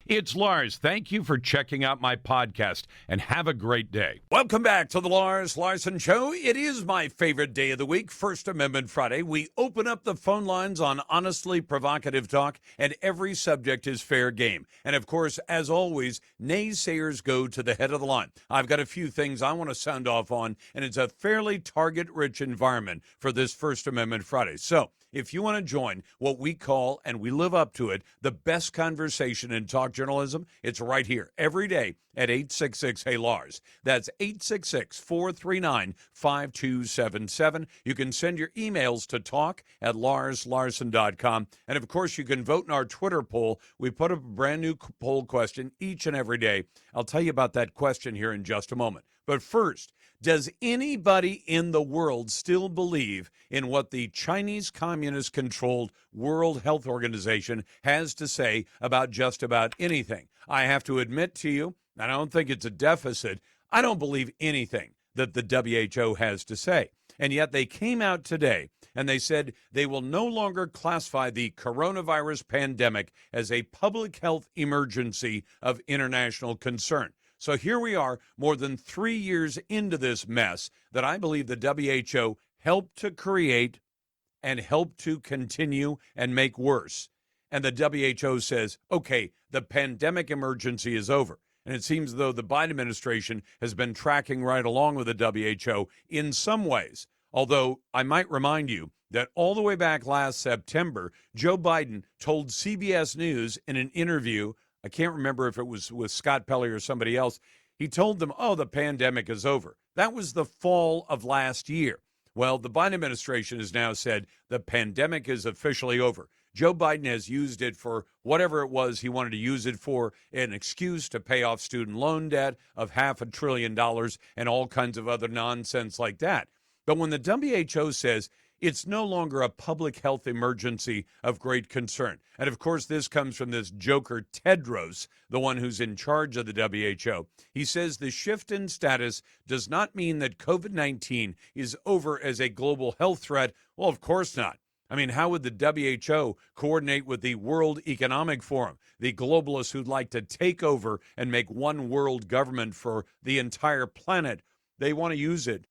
It's Lars. Thank you for checking out my podcast, and have a great day. Welcome back to the Lars Larson Show. It is my favorite day of the week, First Amendment Friday. We open up the phone lines on honestly provocative talk, and every subject is fair game. And of course, as always, naysayers go to the head of the line. I've got a few things I want to sound off on, and it's a fairly target-rich environment for this First Amendment Friday. So, if you want to join what we call, and we live up to it, the best conversation in talk journalism, it's right here every day at 866-HEY-LARS. That's 866-439-5277. You can send your emails to talk@larslarson.com. And, of course, you can vote in our Twitter poll. We put up a brand new poll question each and every day. I'll tell you about that question here in just a moment. But first, does anybody in the world still believe in what the Chinese Communist-controlled World Health Organization has to say about just about anything? I have to admit to you, and I don't think it's a deficit, I don't believe anything that the WHO has to say. And yet they came out today and they said they will no longer classify the coronavirus pandemic as a public health emergency of international concern. So here we are, more than 3 years into this mess that I believe the WHO helped to create and helped to continue and make worse. And the WHO says, okay, the pandemic emergency is over. And it seems as though the Biden administration has been tracking right along with the WHO in some ways. Although I might remind you that all the way back last September, Joe Biden told CBS News in an interview, I can't remember if it was with Scott Pelley or somebody else, he told them, oh, the pandemic is over. That was the fall of last year. Well, the Biden administration has now said the pandemic is officially over. Joe Biden has used it for whatever it was he wanted to use it for, an excuse to pay off student loan debt of $500 billion and all kinds of other nonsense like that. But when the WHO says it's no longer a public health emergency of great concern. And, of course, this comes from this joker Tedros, the one who's in charge of the WHO. He says the shift in status does not mean that COVID-19 is over as a global health threat. Well, of course not. I mean, how would the WHO coordinate with the World Economic Forum, the globalists who'd like to take over and make one world government for the entire planet? They want to use it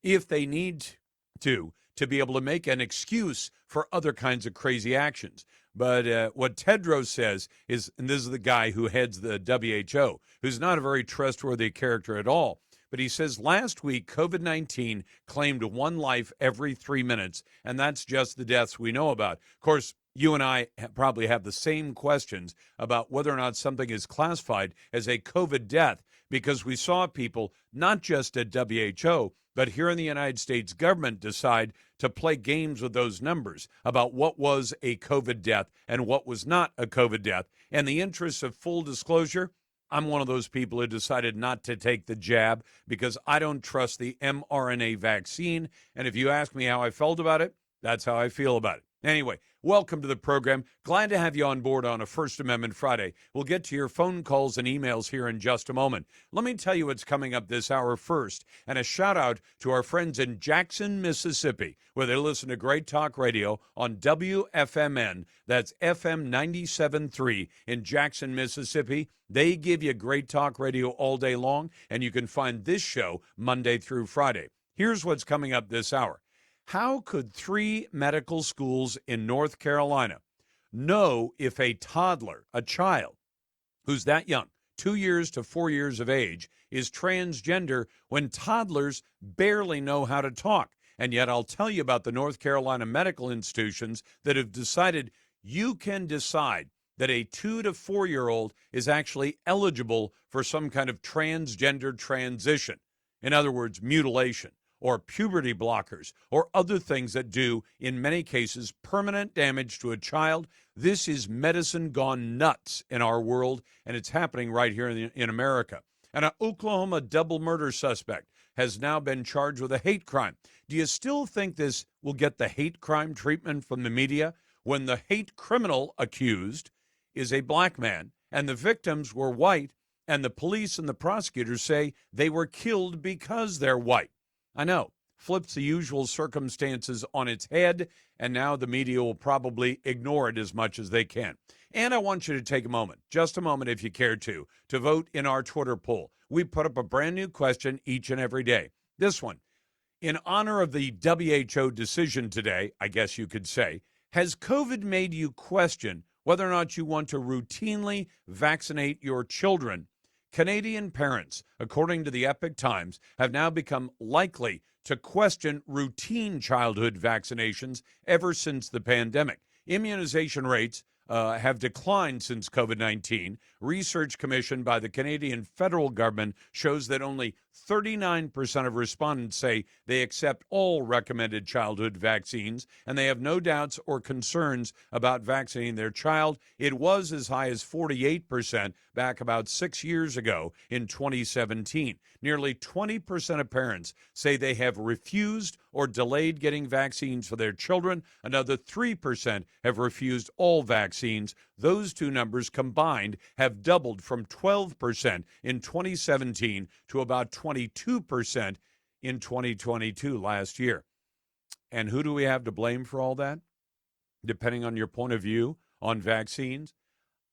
if they need to be able to make an excuse for other kinds of crazy actions. But what Tedros says is, and this is the guy who heads the WHO, who's not a very trustworthy character at all, but he says last week COVID-19 claimed one life every 3 minutes, and that's just the deaths we know about. Of course, you and I probably have the same questions about whether or not something is classified as a COVID death, because we saw people, not just at WHO, but here in the United States government, decide to play games with those numbers about what was a COVID death and what was not a COVID death. In the interest of full disclosure, I'm one of those people who decided not to take the jab because I don't trust the mRNA vaccine. And if you ask me how I felt about it, that's how I feel about it. Anyway, welcome to the program. Glad to have you on board on a First Amendment Friday. We'll get to your phone calls and emails here in just a moment. Let me tell you what's coming up this hour first, and a shout out to our friends in Jackson, Mississippi, where they listen to Great Talk Radio on WFMN. That's FM 97.3 in Jackson, Mississippi. They give you Great Talk Radio all day long, and you can find this show Monday through Friday. Here's what's coming up this hour. How could 3 medical schools in North Carolina know if a toddler, a child who's that young, 2 years to 4 years of age, is transgender when toddlers barely know how to talk? And yet I'll tell you about the North Carolina medical institutions that have decided you can decide that a 2 to 4 year old is actually eligible for some kind of transgender transition. In other words, mutilation, or puberty blockers, or other things that do, in many cases, permanent damage to a child. This is medicine gone nuts in our world, and it's happening right here in America. And an Oklahoma double murder suspect has now been charged with a hate crime. Do you still think this will get the hate crime treatment from the media when the hate criminal accused is a black man and the victims were white, and the police and the prosecutors say they were killed because they're white? I know, flips the usual circumstances on its head, and now the media will probably ignore it as much as they can. And I want you to take a moment, just a moment if you care to vote in our Twitter poll. We put up a brand new question each and every day. This one, in honor of the WHO decision today, I guess you could say, has COVID made you question whether or not you want to routinely vaccinate your children? Canadian parents, according to the Epoch Times, have now become likely to question routine childhood vaccinations ever since the pandemic. Immunization rates have declined since COVID-19. Research commissioned by the Canadian federal government shows that only 39% of respondents say they accept all recommended childhood vaccines, and they have no doubts or concerns about vaccinating their child. It was as high as 48% back about 6 years ago in 2017. Nearly 20% of parents say they have refused or delayed getting vaccines for their children. Another 3% have refused all vaccines. Those two numbers combined have doubled from 12% in 2017 to about 22% in 2022 last year. And who do we have to blame for all that? Depending on your point of view on vaccines,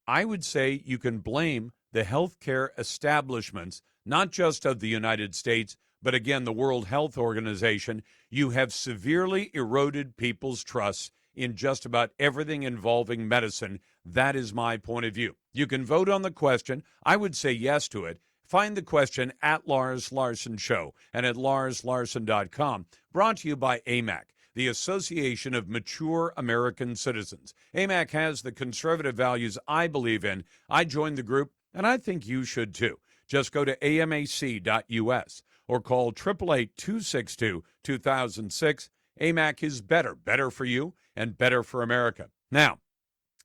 I would say you can blame the healthcare establishments, not just of the United States, but again, the World Health Organization. You have severely eroded people's trust in just about everything involving medicine. That is my point of view. You can vote on the question. I would say yes to it. Find the question at Lars Larson Show and at larslarson.com. Brought to you by AMAC, the Association of Mature American Citizens. AMAC has the conservative values I believe in. I joined the group, and I think you should too. Just go to amac.us or call 888-262-2006. AMAC is better for you and better for America. Now,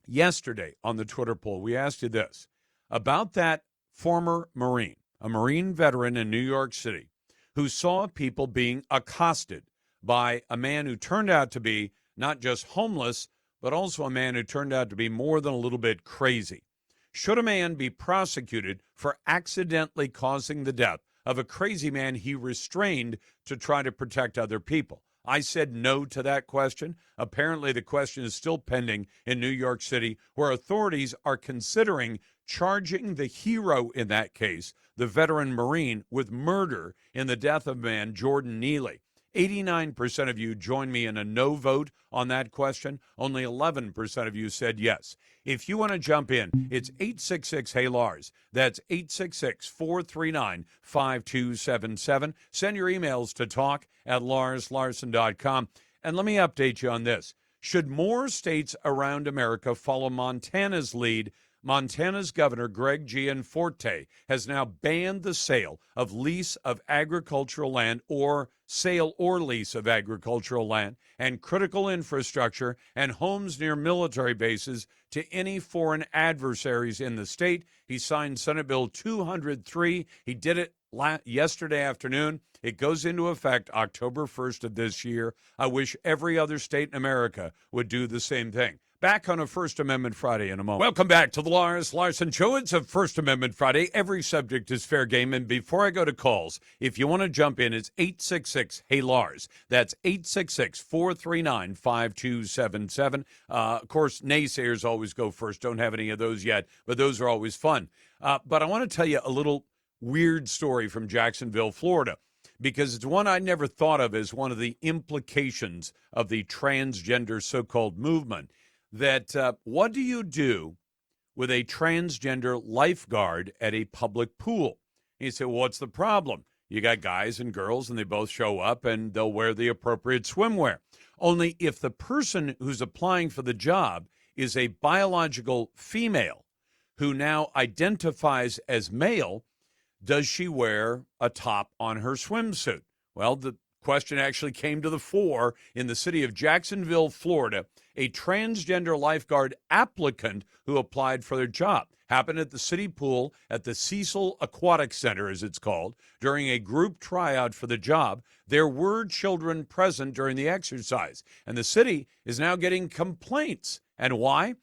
yesterday on the Twitter poll, we asked you this about that former Marine, a Marine veteran in New York City, who saw people being accosted by a man who turned out to be not just homeless, but also a man who turned out to be more than a little bit crazy. Should a man be prosecuted for accidentally causing the death of a crazy man he restrained to try to protect other people? I said no to that question. Apparently, the question is still pending in New York City, where authorities are considering charging the hero in that case, the veteran Marine, with murder in the death of man Jordan Neely. 89% of you joined me in a no vote on that question. Only 11% of you said yes. If you want to jump in, it's 866-HEY-LARS. That's 866-439-5277. Send your emails to talk@larslarson.com. And let me update you on this. Should more states around America follow Montana's lead, Montana's Governor Greg Gianforte has now banned the sale of lease of agricultural land or sale or lease of agricultural land and critical infrastructure and homes near military bases to any foreign adversaries in the state. He signed Senate Bill 203. He did it yesterday afternoon. It goes into effect October 1st of this year. I wish every other state in America would do the same thing. Back on a First Amendment Friday in a moment. Welcome back to the Lars Larson Show. It's a First Amendment Friday. Every subject is fair game. And before I go to calls, if you want to jump in, it's 866-HEY-LARS. That's 866-439-5277. Of course, naysayers always go first. Don't have any of those yet, but those are always fun. But I want to tell you a little weird story from Jacksonville, Florida, because it's one I never thought of as one of the implications of the transgender so-called movement. That what do you do with a transgender lifeguard at a public pool? And you say, well, what's the problem? You got guys and girls, and they both show up, and they'll wear the appropriate swimwear. Only if the person who's applying for the job is a biological female who now identifies as male, does she wear a top on her swimsuit? Well, the question actually came to the fore in the city of Jacksonville, Florida. A transgender lifeguard applicant who applied for their job happened at the city pool at the Cecil Aquatic Center, as it's called, during a group tryout for the job. There were children present during the exercise, and the city is now getting complaints. And why?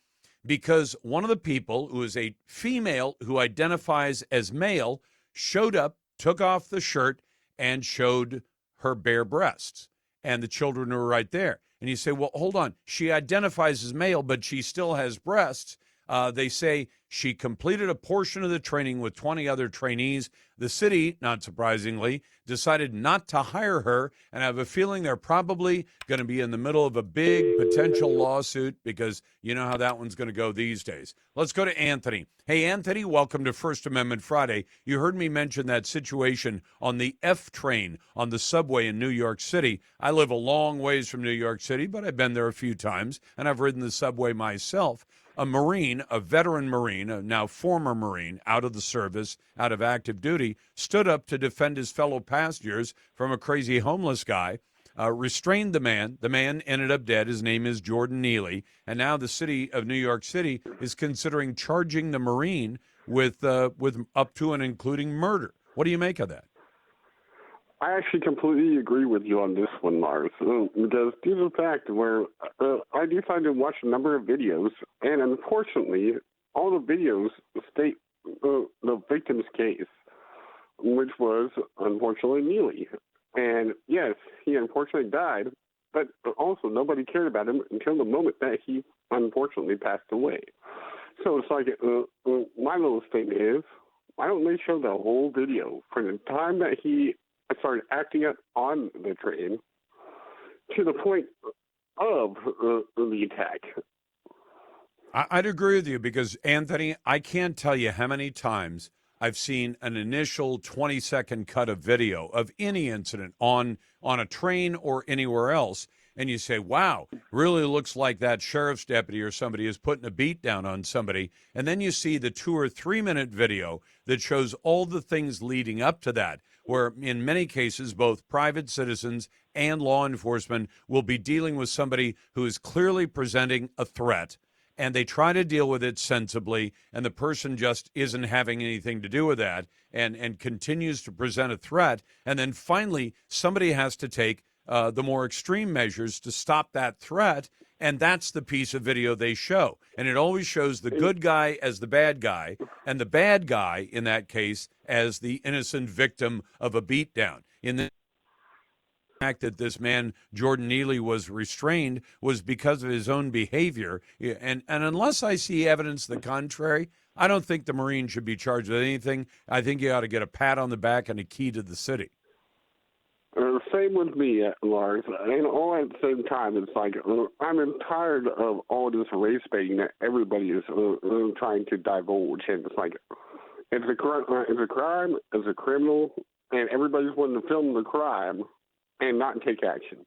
Because one of the people, who is a female who identifies as male, showed up, took off the shirt, and showed her bare breasts. And the children were right there. And you say, well, hold on. She identifies as male, but she still has breasts. They say she completed a portion of the training with 20 other trainees. The city, not surprisingly, decided not to hire her, and I have a feeling they're probably going to be in the middle of a big potential lawsuit because you know how that one's going to go these days. Let's go to Anthony. Hey, Anthony, welcome to First Amendment Friday. You heard me mention that situation on the F train on the subway in New York City. I live a long ways from New York City, but I've been there a few times, and I've ridden the subway myself. A Marine, a veteran Marine, a now former Marine, out of the service, out of active duty, stood up to defend his fellow passengers from a crazy homeless guy, restrained the man. The man ended up dead. His name is Jordan Neely. And now the city of New York City is considering charging the Marine with up to and including murder. What do you make of that? I actually completely agree with you on this one, Lars, because due to the fact where I decided to watch a number of videos, and unfortunately, all the videos state the victim's case, which was, unfortunately, Neely. And yes, he unfortunately died, but also nobody cared about him until the moment that he unfortunately passed away. So it's like, my little statement is, why don't they show the whole video from the time that he started acting up on the train to the point of the attack? I'd agree with you because, Anthony, I can't tell you how many times I've seen an initial 20-second cut of video of any incident on a train or anywhere else, and you say, wow, really looks like that sheriff's deputy or somebody is putting a beat down on somebody, and then you see the 2 or 3 minute video that shows all the things leading up to that, where in many cases both private citizens and law enforcement will be dealing with somebody who is clearly presenting a threat, and they try to deal with it sensibly, and the person just isn't having anything to do with that and continues to present a threat, and then finally somebody has to take the more extreme measures to stop that threat, and that's the piece of video they show. And it always shows the good guy as the bad guy, and the bad guy, in that case, as the innocent victim of a beatdown. In the fact that this man, Jordan Neely, was restrained was because of his own behavior. And unless I see evidence to the contrary, I don't think the Marine should be charged with anything. I think he ought to get a pat on the back and a key to the city. Same with me, Lars. And all at the same time, it's like I'm tired of all this race baiting that everybody is trying to divulge. And it's like it's a crime, it's a criminal, and everybody's wanting to film the crime and not take action.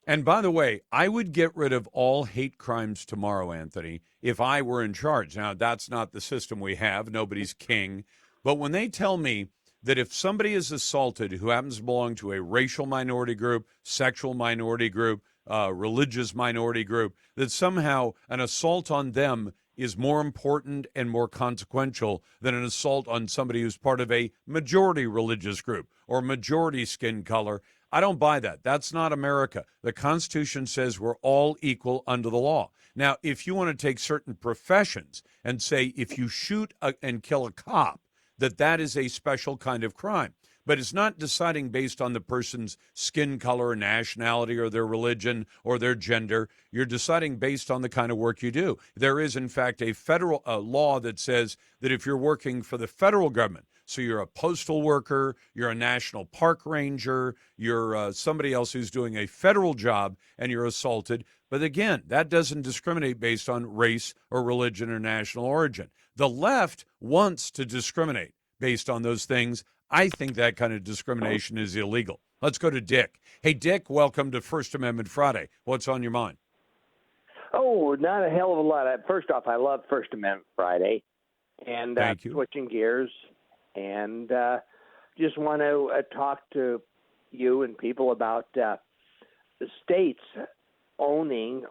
And by the way, I would get rid of all hate crimes tomorrow, Anthony, if I were in charge. Now, that's not the system we have. Nobody's king. But when they tell me that if somebody is assaulted who happens to belong to a racial minority group, sexual minority group, religious minority group, that somehow an assault on them is more important and more consequential than an assault on somebody who's part of a majority religious group or majority skin color, I don't buy that. That's not America. The Constitution says we're all equal under the law. Now, if you want to take certain professions and say if you shoot and kill a cop, that is a special kind of crime. But it's not deciding based on the person's skin color, nationality, or their religion, or their gender. You're deciding based on the kind of work you do. There is, in fact, a federal law that says that if you're working for the federal government, so you're a postal worker, you're a national park ranger, you're somebody else who's doing a federal job, and you're assaulted. But again, that doesn't discriminate based on race or religion or national origin. The left wants to discriminate based on those things. I think that kind of discrimination is illegal. Let's go to Dick. Hey, Dick, welcome to First Amendment Friday. What's on your mind? Oh, not a hell of a lot. First off, I love First Amendment Friday. And Thank you. Switching gears, and just want to talk to you and people about the states owning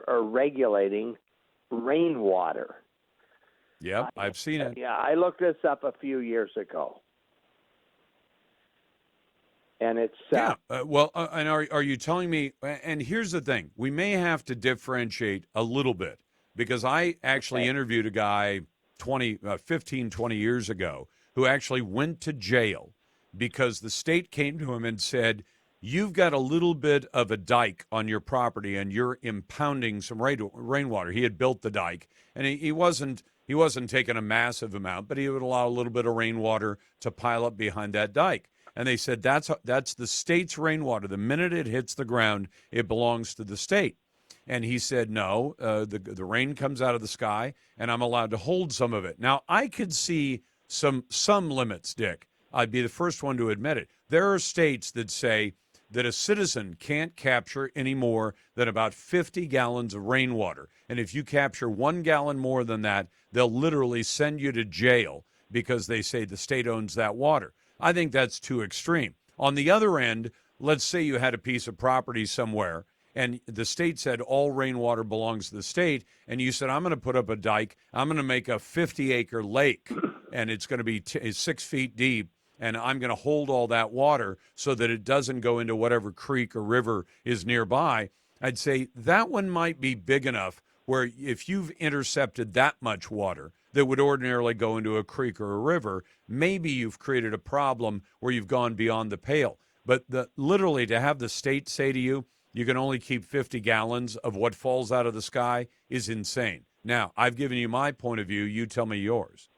or regulating rainwater. Yep, I've seen it. Yeah, I looked this up a few years ago. And it's... and are you telling me, and here's the thing, we may have to differentiate a little bit, because I actually interviewed a guy 15, 20 years ago who actually went to jail because the state came to him and said, you've got a little bit of a dike on your property and you're impounding some rainwater. He had built the dike, and he wasn't taking a massive amount, but he would allow a little bit of rainwater to pile up behind that dike. And they said that's the state's rainwater. The minute it hits the ground, it belongs to the state. And he said, no, the rain comes out of the sky, and I'm allowed to hold some of it. Now, I could see some limits, Dick. I'd be the first one to admit it. There are states that say that a citizen can't capture any more than about 50 gallons of rainwater. And if you capture 1 gallon more than that, they'll literally send you to jail because they say the state owns that water. I think that's too extreme. On the other end, let's say you had a piece of property somewhere and the state said all rainwater belongs to the state, and you said, I'm going to put up a dike, I'm going to make a 50-acre lake, and it's going to be 6 feet deep, and I'm going to hold all that water so that it doesn't go into whatever creek or river is nearby. I'd say that one might be big enough where if you've intercepted that much water that would ordinarily go into a creek or a river, maybe you've created a problem where you've gone beyond the pale. But literally to have the state say to you, you can only keep 50 gallons of what falls out of the sky is insane. Now, I've given you my point of view. You tell me yours.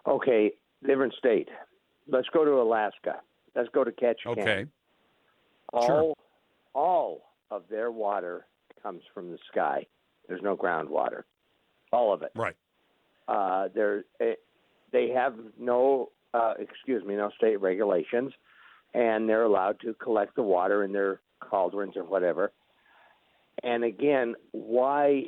Okay, different state. Let's go to Alaska. Let's go to Ketchikan. Okay. All of their water comes from the sky. There's no groundwater. All of it. Right. They have no state regulations, and they're allowed to collect the water in their cauldrons or whatever. And again, why,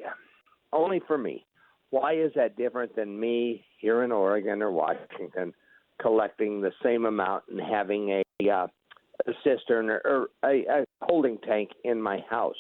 only for me, why is that different than me here in Oregon or Washington collecting the same amount and having a cistern or a holding tank in my house?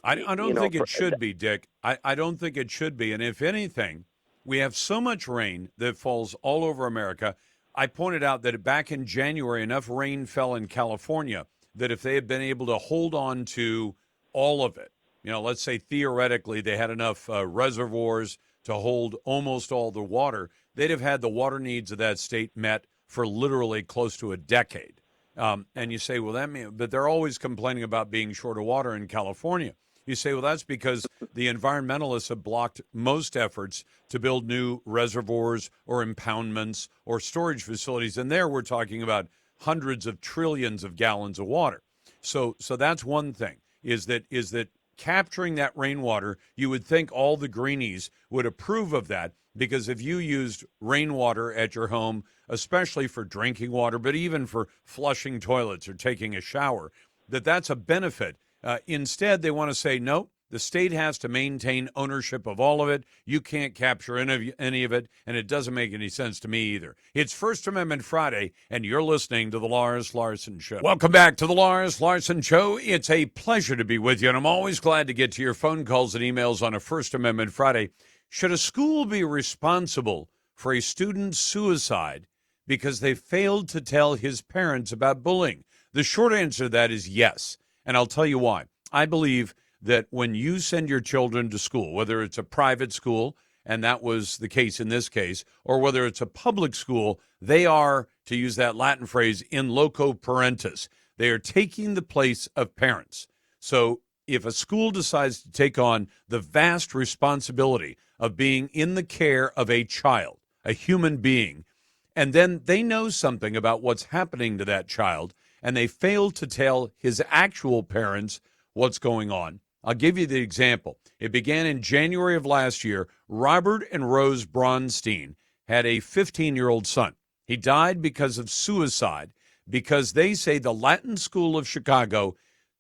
I don't think it should be, Dick. I don't think it should be. And if anything, we have so much rain that falls all over America. I pointed out that back in January, enough rain fell in California that if they had been able to hold on to all of it, let's say theoretically they had enough reservoirs to hold almost all the water, they'd have had the water needs of that state met for literally close to a decade. And you say, well, but they're always complaining about being short of water in California. You say, well, that's because the environmentalists have blocked most efforts to build new reservoirs or impoundments or storage facilities. And there we're talking about hundreds of trillions of gallons of water. So that's one thing, is that capturing that rainwater, you would think all the greenies would approve of that, because if you used rainwater at your home, especially for drinking water, but even for flushing toilets or taking a shower, that's a benefit. Instead, they want to say, no, the state has to maintain ownership of all of it. You can't capture any of it, and it doesn't make any sense to me either. It's First Amendment Friday, and you're listening to The Lars Larson Show. Welcome back to The Lars Larson Show. It's a pleasure to be with you, and I'm always glad to get to your phone calls and emails on a First Amendment Friday. Should a school be responsible for a student's suicide because they failed to tell his parents about bullying? The short answer to that is yes, and I'll tell you why. I believe that when you send your children to school, whether it's a private school, and that was the case in this case, or whether it's a public school, they are, to use that Latin phrase, in loco parentis. They are taking the place of parents. So if a school decides to take on the vast responsibility of being in the care of a child, a human being, and then they know something about what's happening to that child, and they fail to tell his actual parents what's going on. I'll give you the example. It began in January of last year. Robert and Rose Bronstein had a 15-year-old son. He died because of suicide, because they say the Latin School of Chicago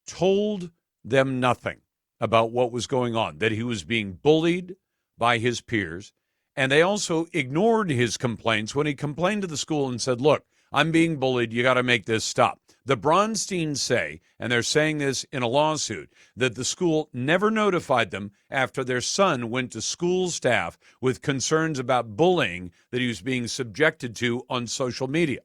told them nothing about what was going on, that he was being bullied by his peers. And they also ignored his complaints when he complained to the school and said, look, I'm being bullied. You got to make this stop. The Bronsteins say, and they're saying this in a lawsuit, that the school never notified them after their son went to school staff with concerns about bullying that he was being subjected to on social media.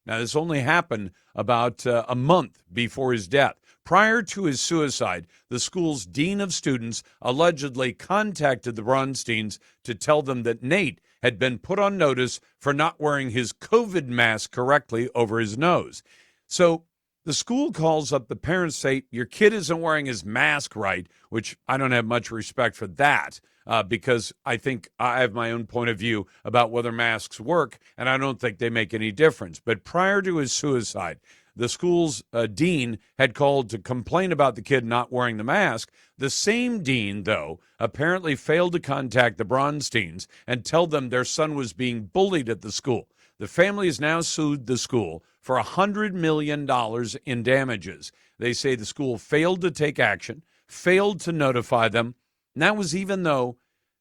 Now, this only happened about a month before his death. Prior to his suicide, the school's dean of students allegedly contacted the Bronsteins to tell them that Nate had been put on notice for not wearing his COVID mask correctly over his nose. So The school calls up the parents, say, your kid isn't wearing his mask right, which I don't have much respect for that because I think I have my own point of view about whether masks work, and I don't think they make any difference. But prior to his suicide, the school's dean had called to complain about the kid not wearing the mask. The same dean, though, apparently failed to contact the Bronsteins and tell them their son was being bullied at the school. The family has now sued the school for $100 million in damages. They say the school failed to take action, failed to notify them. And that was even though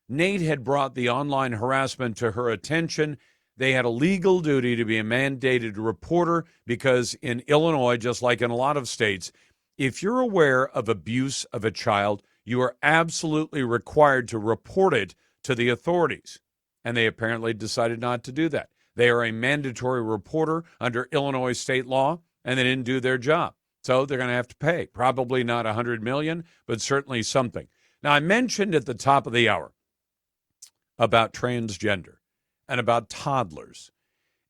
Nate had brought the online harassment to her attention. They had a legal duty to be a mandated reporter because in Illinois, just like in a lot of states, if you're aware of abuse of a child, you are absolutely required to report it to the authorities. And they apparently decided not to do that. They are a mandatory reporter under Illinois state law, and they didn't do their job. So they're going to have to pay. Probably not $100 million, but certainly something. Now, I mentioned at the top of the hour about transgender and about toddlers.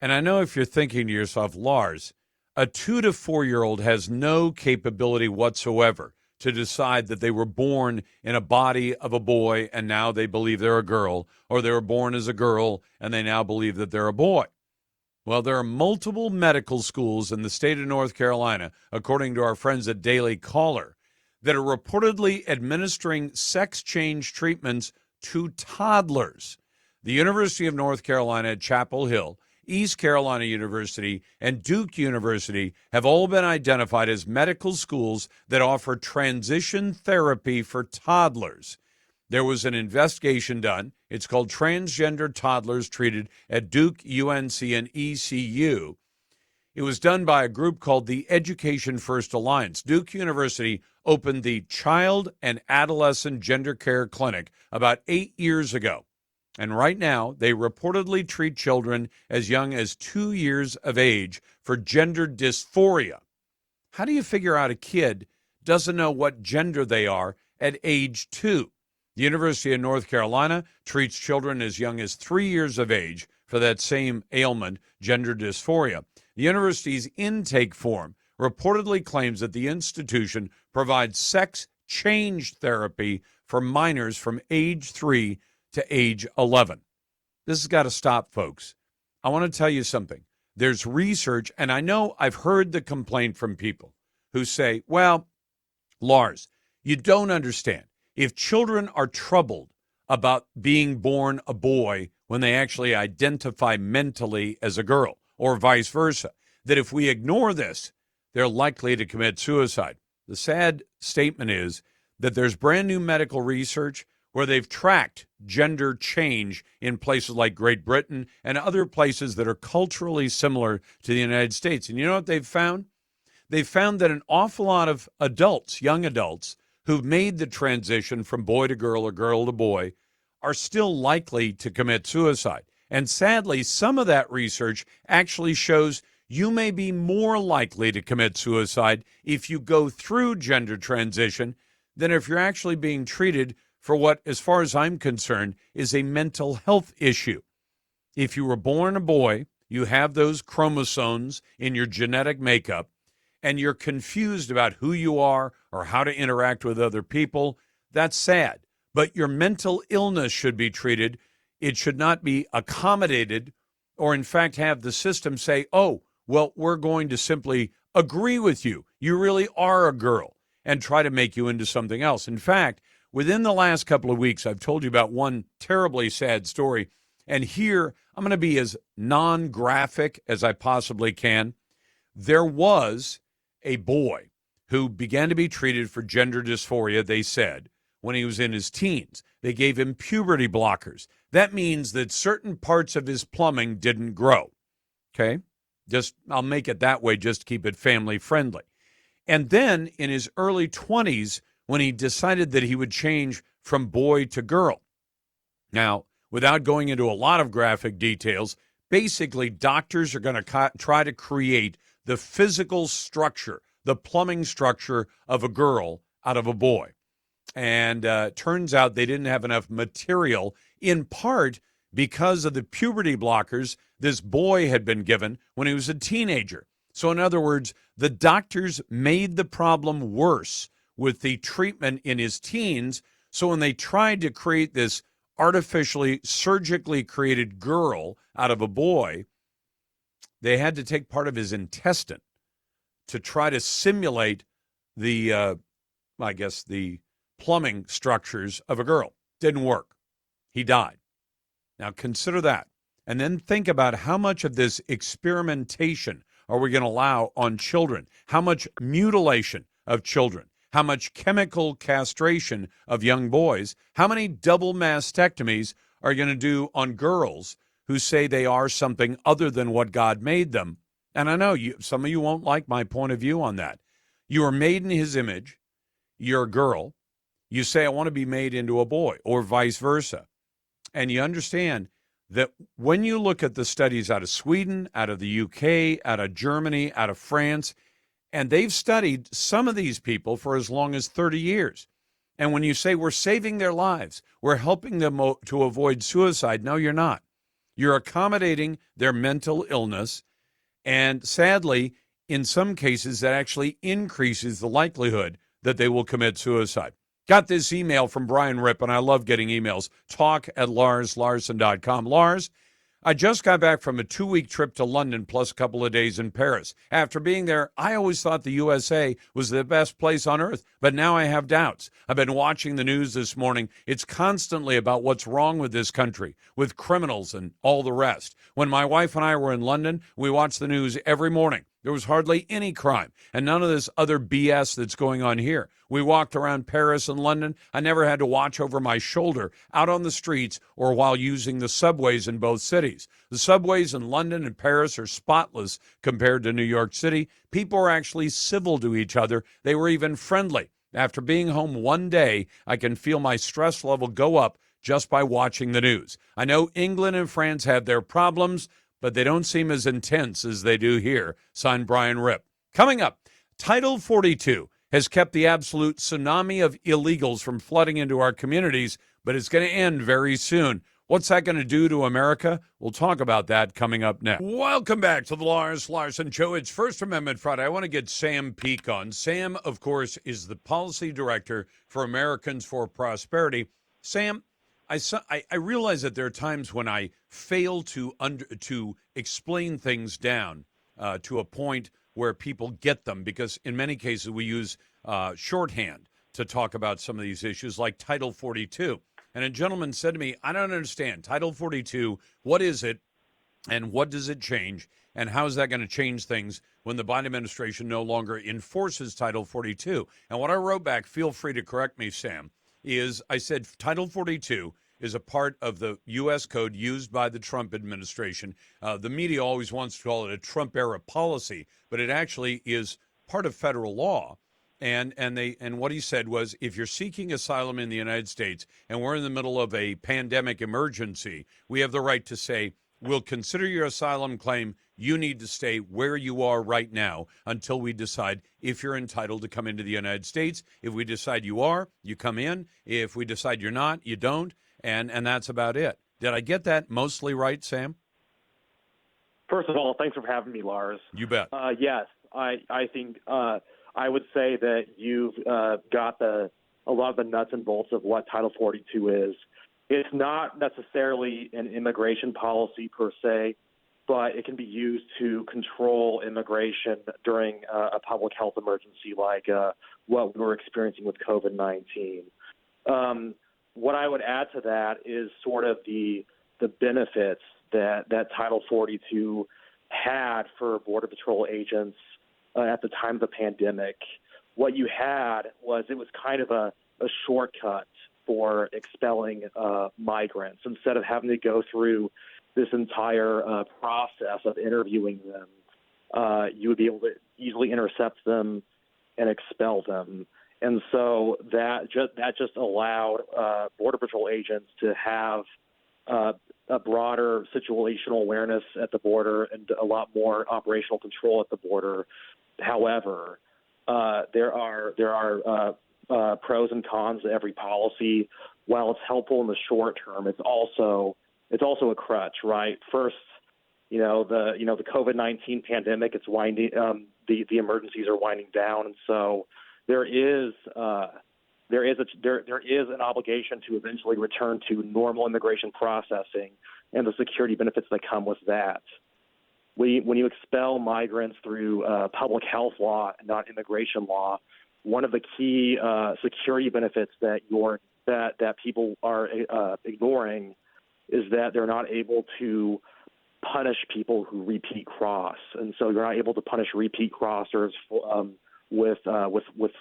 And I know if you're thinking to yourself, Lars, a 2 to 4-year-old has no capability whatsoever to decide that they were born in a body of a boy and now they believe they're a girl, or they were born as a girl and they now believe that they're a boy. Well, there are multiple medical schools in the state of North Carolina, according to our friends at Daily Caller, that are reportedly administering sex change treatments to toddlers. The University of North Carolina at Chapel Hill, East Carolina University, and Duke University have all been identified as medical schools that offer transition therapy for toddlers. There was an investigation done. It's called Transgender Toddlers Treated at Duke, UNC, and ECU. It was done by a group called the Education First Alliance. Duke University opened the Child and Adolescent Gender Care Clinic about 8 years ago. And right now, they reportedly treat children as young as 2 years of age for gender dysphoria. How do you figure out a kid doesn't know what gender they are at age 2? The University of North Carolina treats children as young as 3 years of age for that same ailment, gender dysphoria. The university's intake form reportedly claims that the institution provides sex change therapy for minors from age 3 to age 11. This has got to stop, folks. I want to tell you something. There's research, and I know I've heard the complaint from people who say, well, Lars, you don't understand. If children are troubled about being born a boy when they actually identify mentally as a girl, or vice versa, that if we ignore this, they're likely to commit suicide. The sad statement is that there's brand new medical research where they've tracked gender change in places like Great Britain and other places that are culturally similar to the United States. And you know what they've found? They've found that an awful lot of adults, young adults, who've made the transition from boy to girl or girl to boy are still likely to commit suicide. And sadly, some of that research actually shows you may be more likely to commit suicide if you go through gender transition than if you're actually being treated for what, as far as I'm concerned, is a mental health issue. If you were born a boy, you have those chromosomes in your genetic makeup, and you're confused about who you are or how to interact with other people, that's sad. But your mental illness should be treated. It should not be accommodated or, in fact, have the system say, oh, well, we're going to simply agree with you. You really are a girl, and try to make you into something else. In fact, within the last couple of weeks, I've told you about one terribly sad story. And here, I'm going to be as non-graphic as I possibly can. There was a boy who began to be treated for gender dysphoria, they said, when he was in his teens. They gave him puberty blockers. That means that certain parts of his plumbing didn't grow. Okay? I'll make it that way just to keep it family friendly. And then in his early 20s, when he decided that he would change from boy to girl. Now, without going into a lot of graphic details, basically doctors are going to try to create the physical structure, the plumbing structure of a girl out of a boy. And turns out they didn't have enough material, in part because of the puberty blockers this boy had been given when he was a teenager. So, in other words, the doctors made the problem worse with the treatment in his teens. So, when they tried to create this artificially, surgically created girl out of a boy, they had to take part of his intestine to try to simulate the, I guess, the plumbing structures of a girl. Didn't work. He died. Now, consider that. And then think about how much of this experimentation are we going to allow on children? How much mutilation of children? How much chemical castration of young boys? How many double mastectomies are you going to do on girls who say they are something other than what God made them? And I know some of you won't like my point of view on that. You are made in his image. You're a girl. You say, I want to be made into a boy, or vice versa. And you understand that when you look at the studies out of Sweden, out of the UK, out of Germany, out of France, and they've studied some of these people for as long as 30 years. And when you say we're saving their lives, we're helping them to avoid suicide, no, you're not. You're accommodating their mental illness. And sadly, in some cases, that actually increases the likelihood that they will commit suicide. Got this email from Brian Ripp, and I love getting emails. talk@larslarson.com. Lars, I just got back from a 2-week trip to London plus a couple of days in Paris. After being there, I always thought the USA was the best place on earth, but now I have doubts. I've been watching the news this morning. It's constantly about what's wrong with this country, with criminals and all the rest. When my wife and I were in London, we watched the news every morning. There was hardly any crime and none of this other BS that's going on here. We walked around Paris and London. I never had to watch over my shoulder out on the streets or while using the subways in both cities. The subways in London and Paris are spotless compared to New York City. People are actually civil to each other. They were even friendly. After being home one day, I can feel my stress level go up just by watching the news. I know England and France have their problems, but they don't seem as intense as they do here. Signed, Brian Ripp. Coming up, Title 42 has kept the absolute tsunami of illegals from flooding into our communities, but it's going to end very soon. What's that going to do to America? We'll talk about that coming up next. Welcome back to the Lars Larson Show. It's First Amendment Friday. I want to get Sam Peake on. Sam, of course, is the policy director for Americans for Prosperity. Sam, I realize that there are times when I fail to explain things down to a point where people get them, because in many cases we use shorthand to talk about some of these issues, like Title 42. And a gentleman said to me, I don't understand. Title 42, what is it, and what does it change, and how is that going to change things when the Biden administration no longer enforces Title 42? And what I wrote back, feel free to correct me, Sam, is I said Title 42 is a part of the U.S. code used by the Trump administration. The media always wants to call it a Trump-era policy, but it actually is part of federal law. And what he said was, if you're seeking asylum in the United States and we're in the middle of a pandemic emergency, we have the right to say, we'll consider your asylum claim. You need to stay where you are right now until we decide if you're entitled to come into the United States. If we decide you are, you come in. If we decide you're not, you don't. And that's about it. Did I get that mostly right, Sam? First of all, thanks for having me, Lars. You bet. Yes, I think I would say that you've got a lot of the nuts and bolts of what Title 42 is. It's not necessarily an immigration policy per se, but it can be used to control immigration during a public health emergency like what we were experiencing with COVID-19. What I would add to that is sort of the benefits that Title 42 had for Border Patrol agents at the time of the pandemic. What you had was it was kind of a shortcut for expelling migrants. Instead of having to go through this entire process of interviewing them, you would be able to easily intercept them and expel them. And so that just allowed Border Patrol agents to have a broader situational awareness at the border and a lot more operational control at the border. However, there are pros and cons to every policy. While it's helpful in the short term, it's also a crutch, right? First, the COVID-19 pandemic. It's winding. The emergencies are winding down, and so there is an obligation to eventually return to normal immigration processing and the security benefits that come with that. When you expel migrants through public health law and not immigration law, one of the key security benefits that people are ignoring is that they're not able to punish people who repeat cross, and so you're not able to punish repeat crossers with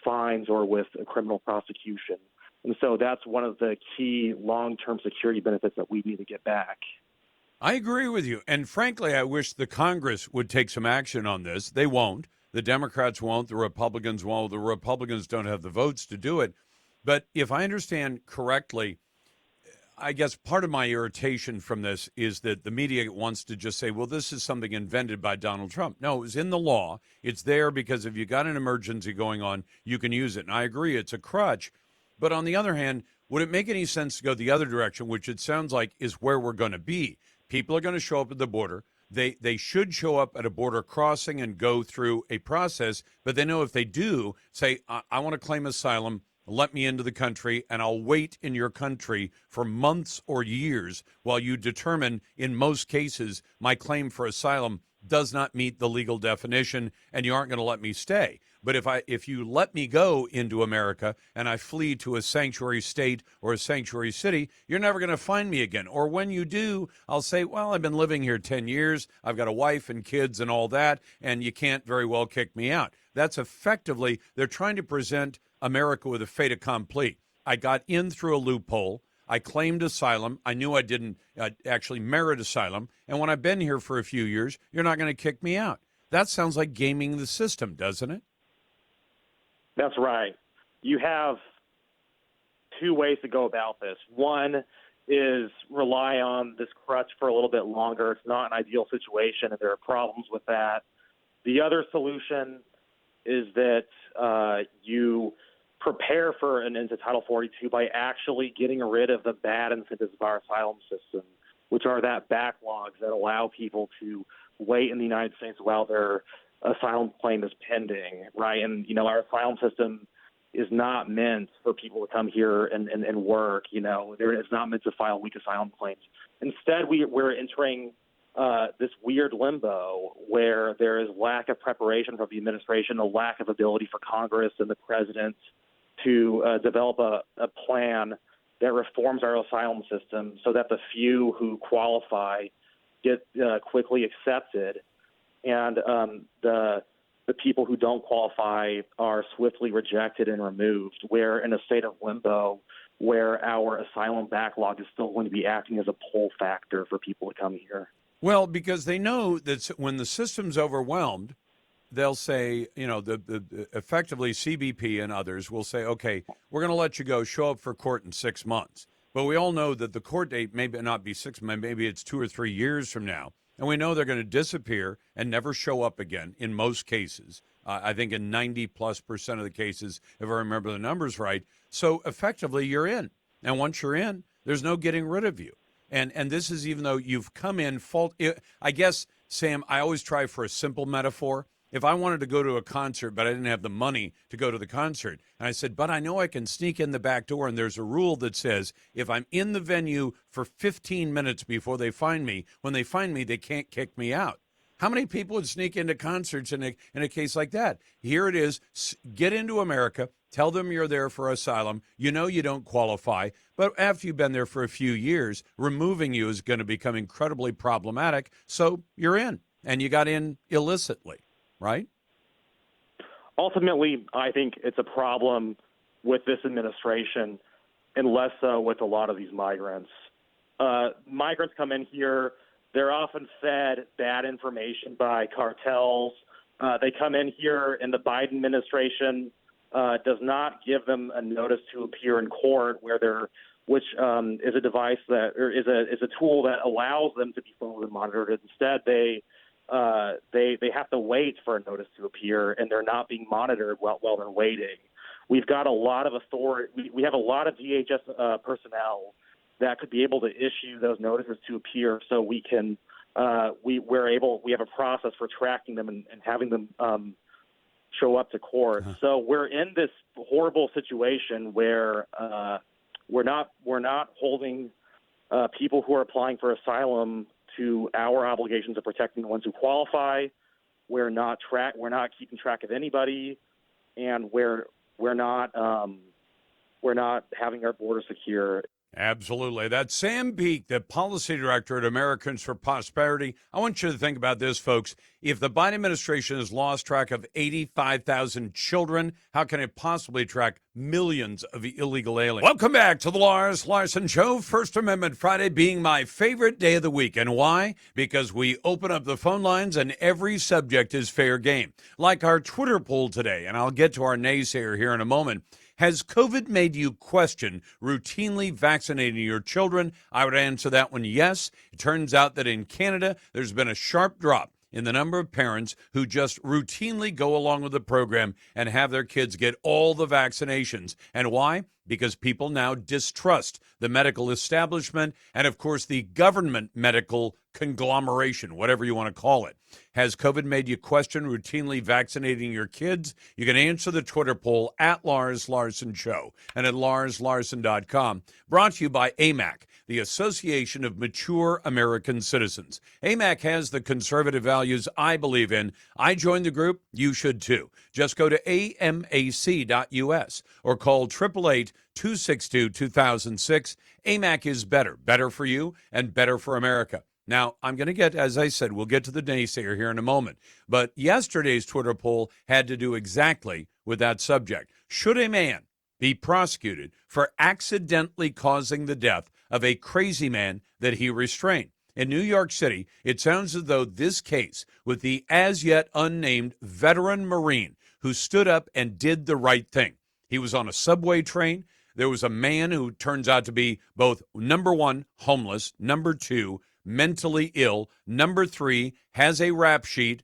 fines or with a criminal prosecution. And so that's one of the key long-term security benefits that we need to get back. I agree with you. And frankly, I wish the Congress would take some action on this. They won't. The Democrats won't. The Republicans won't. The Republicans don't have the votes to do it. But if I understand correctly, I guess part of my irritation from this is that the media wants to just say, well, this is something invented by Donald Trump. No, it was in the law. It's there because if you got an emergency going on, you can use it. And I agree, it's a crutch. But on the other hand, would it make any sense to go the other direction, which it sounds like is where we're going to be? People are going to show up at the border. They should show up at a border crossing and go through a process. But they know if they do, say, I want to claim asylum, let me into the country, and I'll wait in your country for months or years while you determine, in most cases, my claim for asylum does not meet the legal definition, and you aren't going to let me stay. But if you let me go into America and I flee to a sanctuary state or a sanctuary city, you're never going to find me again. Or when you do, I'll say, well, I've been living here 10 years. I've got a wife and kids and all that, and you can't very well kick me out. That's effectively, they're trying to present America with a fait accompli. I got in through a loophole. I claimed asylum. I knew I didn't actually merit asylum. And when I've been here for a few years, you're not going to kick me out. That sounds like gaming the system, doesn't it? That's right. You have two ways to go about this. One is rely on this crutch for a little bit longer. It's not an ideal situation, and there are problems with that. The other solution is that you prepare for an end to Title 42 by actually getting rid of the bad incentives of our asylum system, which are that backlogs that allow people to wait in the United States while their asylum claim is pending, right? And, our asylum system is not meant for people to come here and work, it's not meant to file weak asylum claims. Instead, we're entering this weird limbo where there is lack of preparation from the administration, a lack of ability for Congress and the president to develop a plan that reforms our asylum system so that the few who qualify get quickly accepted, and the people who don't qualify are swiftly rejected and removed. We're in a state of limbo where our asylum backlog is still going to be acting as a pull factor for people to come here. Well, because they know that when the system's overwhelmed, they'll say, effectively CBP and others will say, okay, we're going to let you go, show up for court in 6 months. But we all know that the court date may not be 6 months, maybe it's 2 or 3 years from now. And we know they're going to disappear and never show up again in most cases. I think in 90+% of the cases, if I remember the numbers right. So effectively, you're in. And once you're in, there's no getting rid of you. And this is even though you've come in I guess, Sam, I always try for a simple metaphor. If I wanted to go to a concert, but I didn't have the money to go to the concert, and I said, but I know I can sneak in the back door, and there's a rule that says if I'm in the venue for 15 minutes before they find me, when they find me, they can't kick me out. How many people would sneak into concerts in a case like that? Here it is. Get into America. Tell them you're there for asylum. You know you don't qualify. But after you've been there for a few years, removing you is going to become incredibly problematic. So you're in, and you got in illicitly, right? Ultimately, I think it's a problem with this administration and less so with a lot of these migrants. Migrants come in here. They're often fed bad information by cartels. They come in here, and the Biden administration does not give them a notice to appear in court, which is a device is a tool that allows them to be followed and monitored. Instead, they have to wait for a notice to appear, and they're not being monitored while they're waiting. We've got a lot of authority. We have a lot of DHS personnel that could be able to issue those notices to appear, so we can we have a process for tracking them and having them show up to court. So we're in this horrible situation where we're not holding people who are applying for asylum to our obligations of protecting the ones who qualify. We're not keeping track of anybody, and we're not having our border secure. Absolutely. That's Sam Peake, the policy director at Americans for Prosperity. I want you to think about this, folks. If the Biden administration has lost track of 85,000 children, how can it possibly track millions of illegal aliens? Welcome back to the Lars Larson Show. First Amendment Friday being my favorite day of the week. And why? Because we open up the phone lines and every subject is fair game. Like our Twitter poll today, and I'll get to our naysayer here in a moment. Has COVID made you question routinely vaccinating your children? I would answer that one yes. It turns out that in Canada, there's been a sharp drop in the number of parents who just routinely go along with the program and have their kids get all the vaccinations. And why? Because people now distrust the medical establishment and, of course, the government medical conglomeration, whatever you want to call it. Has COVID made you question routinely vaccinating your kids? You can answer the Twitter poll at Lars Larson Show and at larslarson.com. Brought to you by AMAC, the Association of Mature American Citizens. AMAC has the conservative values I believe in. I joined the group. You should too. Just go to amac.us or call 888-262-2006. AMAC is better. Better for you and better for America. Now, I'm going to get, as I said, we'll get to the naysayer here in a moment. But yesterday's Twitter poll had to do exactly with that subject. Should a man be prosecuted for accidentally causing the death of a crazy man that he restrained? In New York City, it sounds as though this case with the as yet unnamed veteran Marine who stood up and did the right thing. He was on a subway train. There was a man who turns out to be both, number one, homeless, number two, mentally ill, number three, has a rap sheet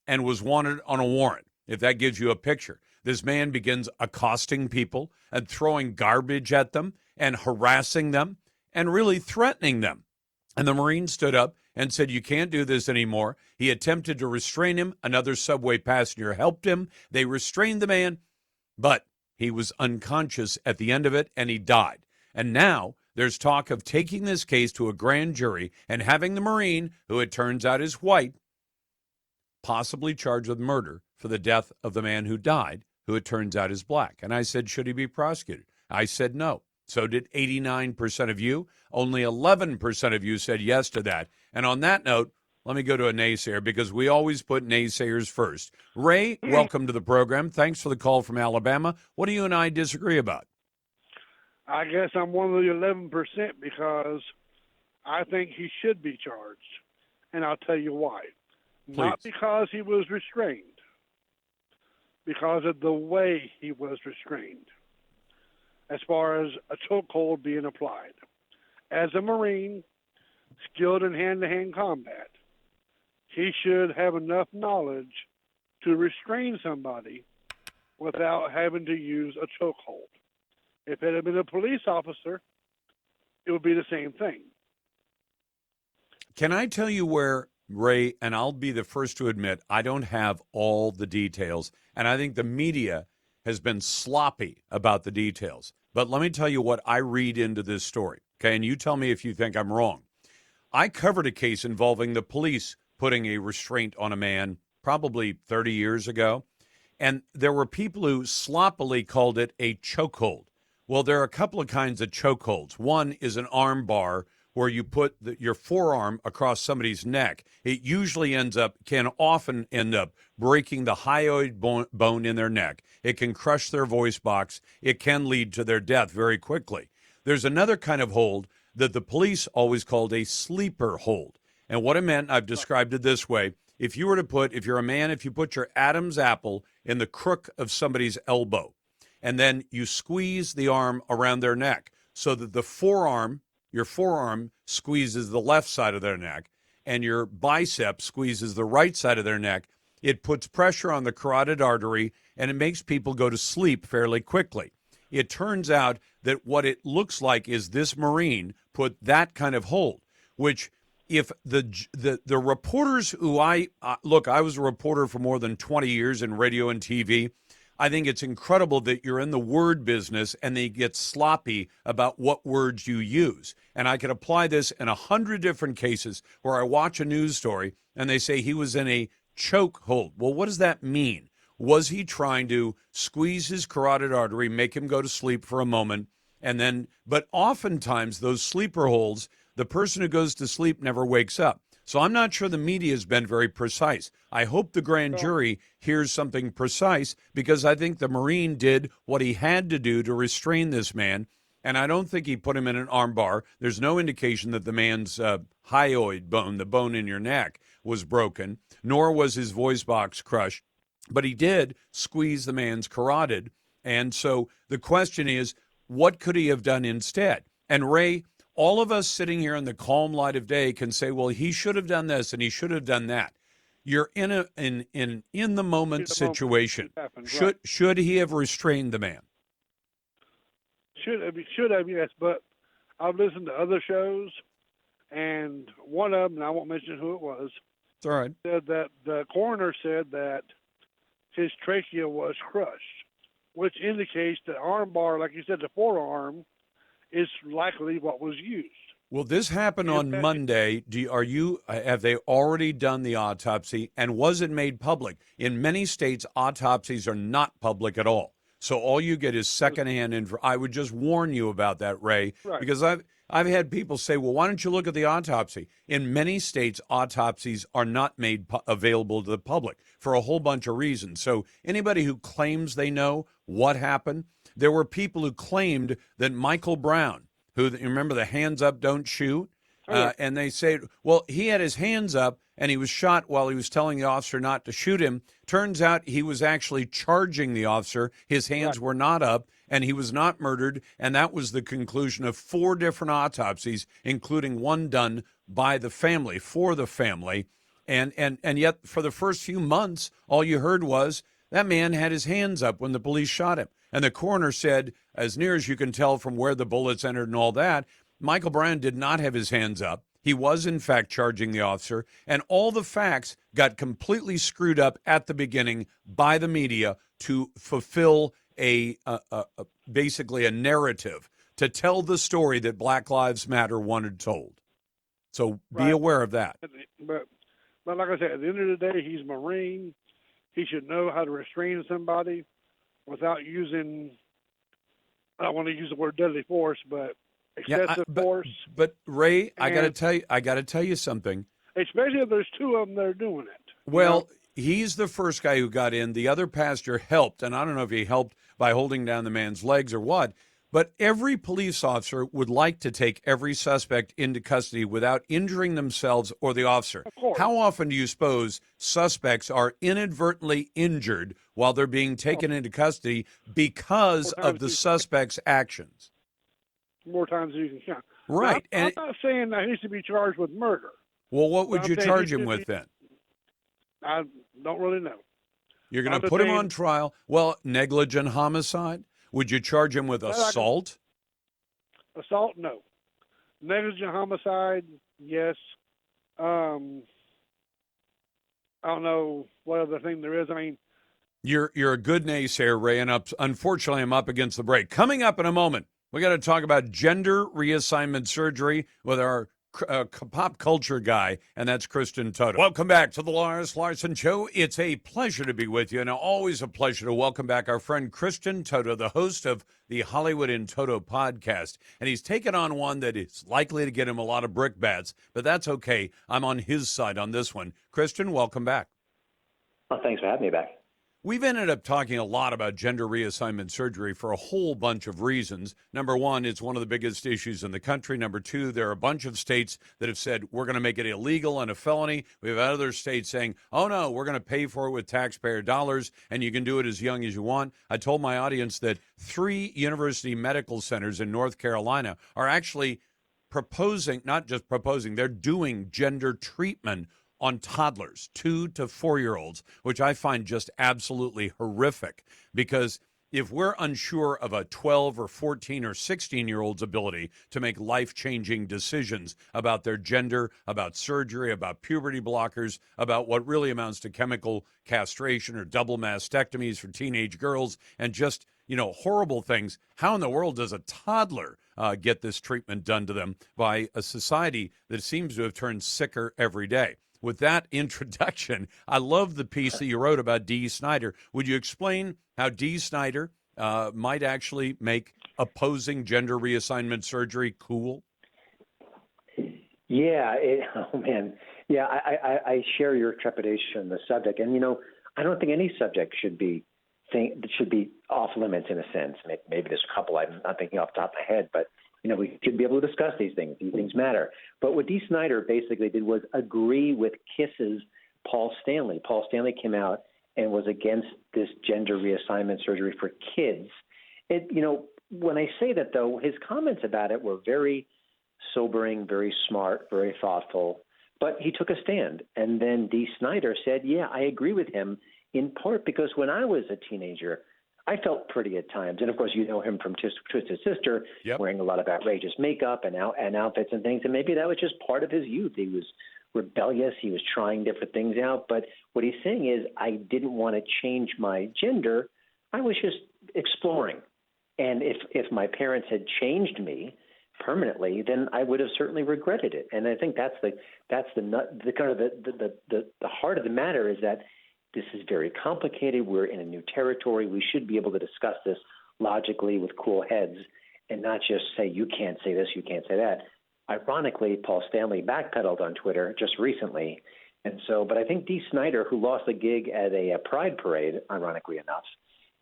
and was wanted on a warrant, if that gives you a picture. This man begins accosting people and throwing garbage at them and harassing them and really threatening them. And the Marine stood up and said, you can't do this anymore. He attempted to restrain him. Another subway passenger helped him. They restrained the man, but he was unconscious at the end of it, and he died. And now there's talk of taking this case to a grand jury and having the Marine, who it turns out is white, possibly charged with murder for the death of the man who died, who it turns out is black. And I said, should he be prosecuted? I said no. So did 89% of you. Only 11% of you said yes to that. And on that note, let me go to a naysayer, because we always put naysayers first. Ray, welcome to the program. Thanks for the call from Alabama. What do you and I disagree about? I guess I'm one of the 11% because I think he should be charged, and I'll tell you why. Please. Not because he was restrained, because of the way he was restrained, as far as a chokehold being applied. As a Marine, skilled in hand-to-hand combat, he should have enough knowledge to restrain somebody without having to use a chokehold. If it had been a police officer, it would be the same thing. Can I tell you where, Ray, and I'll be the first to admit, I don't have all the details, and I think the media has been sloppy about the details. But let me tell you what I read into this story, okay? And you tell me if you think I'm wrong. I covered a case involving the police putting a restraint on a man probably 30 years ago, and there were people who sloppily called it a chokehold. Well, there are a couple of kinds of chokeholds. One is an arm bar where you put your forearm across somebody's neck. It usually can often end up breaking the hyoid bone in their neck. It can crush their voice box. It can lead to their death very quickly. There's another kind of hold that the police always called a sleeper hold. And what it meant, I've described it this way. If you're a man, if you put your Adam's apple in the crook of somebody's elbow, and then you squeeze the arm around their neck so that your forearm squeezes the left side of their neck and your bicep squeezes the right side of their neck, it puts pressure on the carotid artery and it makes people go to sleep fairly quickly. It turns out that what it looks like is this Marine put that kind of hold, which if the reporters who look, I was a reporter for more than 20 years in radio and TV. I think it's incredible that you're in the word business and they get sloppy about what words you use. And I could apply this in 100 different cases where I watch a news story and they say he was in a choke hold. Well, what does that mean? Was he trying to squeeze his carotid artery, make him go to sleep for a moment, and then, but oftentimes those sleeper holds, the person who goes to sleep never wakes up. So I'm not sure the media has been very precise. I hope the grand jury hears something precise, because I think the Marine did what he had to do to restrain this man, and I don't think he put him in an arm bar. There's no indication that the man's hyoid bone, the bone in your neck, was broken, nor was his voice box crushed, but he did squeeze the man's carotid. And so the question is, what could he have done instead? And Ray, all of us sitting here in the calm light of day can say, well, he should have done this and he should have done that. You're in the moment situation. Should he have restrained the man? Should have, yes. But I've listened to other shows, and one of them, and I won't mention who it was, it's all right, said that the coroner said that his trachea was crushed, which indicates that armbar, like you said, the forearm, is likely what was used. Well, this happened on Monday. Have they already done the autopsy, and was it made public? In many states, autopsies are not public at all. So all you get is secondhand info. I would just warn you about that, Ray, right, because I've had people say, well, why don't you look at the autopsy? In many states, autopsies are not made available to the public for a whole bunch of reasons. So anybody who claims they know what happened, there were people who claimed that Michael Brown, who, you remember the hands up, don't shoot? And they say, well, he had his hands up and he was shot while he was telling the officer not to shoot him. Turns out he was actually charging the officer. His hands were not up, and he was not murdered. And that was the conclusion of 4 different autopsies, including one done by the family, for the family. And yet for the first few months, all you heard was that man had his hands up when the police shot him. And the coroner said, as near as you can tell from where the bullets entered and all that, Michael Brown did not have his hands up. He was, in fact, charging the officer. And all the facts got completely screwed up at the beginning by the media to fulfill basically a narrative, to tell the story that Black Lives Matter wanted told. So be aware of that. But like I said, at the end of the day, he's a Marine. He should know how to restrain somebody without using, I don't want to use the word deadly force, but excessive force. But Ray, I got to tell you something. Especially if there's 2 of them that are doing it. Well, he's the first guy who got in. The other pastor helped, and I don't know if he helped by holding down the man's legs or what, but every police officer would like to take every suspect into custody without injuring themselves or the officer. Of course. How often do you suppose suspects are inadvertently injured while they're being taken into custody because of the suspect's actions? More times than you can count. Right. Now, I'm not saying that he needs to be charged with murder. Well, what would you charge him with then? I don't really know. You're going to put him on trial. Well, negligent homicide? Would you charge him with assault? Assault, no. Negligent homicide, yes. I don't know what other thing there is. I mean, you're a good naysayer, Ray, and unfortunately, I'm up against the break. Coming up in a moment, we got to talk about gender reassignment surgery with our pop culture guy, and that's Kristen Toto. Welcome back to the Lars Larson Show. It's a pleasure to be with you, and always a pleasure to welcome back our friend Kristen Toto, the host of the Hollywood in Toto podcast. And he's taken on one that is likely to get him a lot of brickbats, but that's okay. I'm on his side on this one. Kristen, welcome back. Well, thanks for having me back. We've ended up talking a lot about gender reassignment surgery for a whole bunch of reasons. Number one, it's one of the biggest issues in the country. Number two, there are a bunch of states that have said, we're going to make it illegal and a felony. We have other states saying, oh, no, we're going to pay for it with taxpayer dollars, and you can do it as young as you want. I told my audience that 3 university medical centers in North Carolina are actually proposing, not just proposing, they're doing gender treatment on toddlers, 2 to 4-year-olds, which I find just absolutely horrific, because if we're unsure of a 12 or 14 or 16-year-old's ability to make life-changing decisions about their gender, about surgery, about puberty blockers, about what really amounts to chemical castration or double mastectomies for teenage girls, and just, horrible things, how in the world does a toddler get this treatment done to them by a society that seems to have turned sicker every day? With that introduction, I love the piece that you wrote about Dee Snider. Would you explain how Dee Snider might actually make opposing gender reassignment surgery cool? Yeah. Oh, man. Yeah, I share your trepidation on the subject. And, I don't think any subject should be off limits in a sense. Maybe there's a couple I'm not thinking off the top of my head, but we should be able to discuss these things. These things matter. But what Dee Snider basically did was agree with KISS's Paul Stanley. Paul Stanley came out and was against this gender reassignment surgery for kids. When I say that, though, his comments about it were very sobering, very smart, very thoughtful. But he took a stand. And then Dee Snider said, yeah, I agree with him, in part because when I was a teenager, I felt pretty at times. And, of course, you know him from Twisted Sister, Yep. wearing a lot of outrageous makeup and outfits and things. And maybe that was just part of his youth. He was rebellious. He was trying different things out. But what he's saying is, I didn't want to change my gender. I was just exploring. And if my parents had changed me permanently, then I would have certainly regretted it. And I think that's the heart of the matter is that this is very complicated. We're in a new territory. We should be able to discuss this logically with cool heads and not just say, you can't say this, you can't say that. Ironically, Paul Stanley backpedaled on Twitter just recently. But I think Dee Snider, who lost a gig at a pride parade, ironically enough,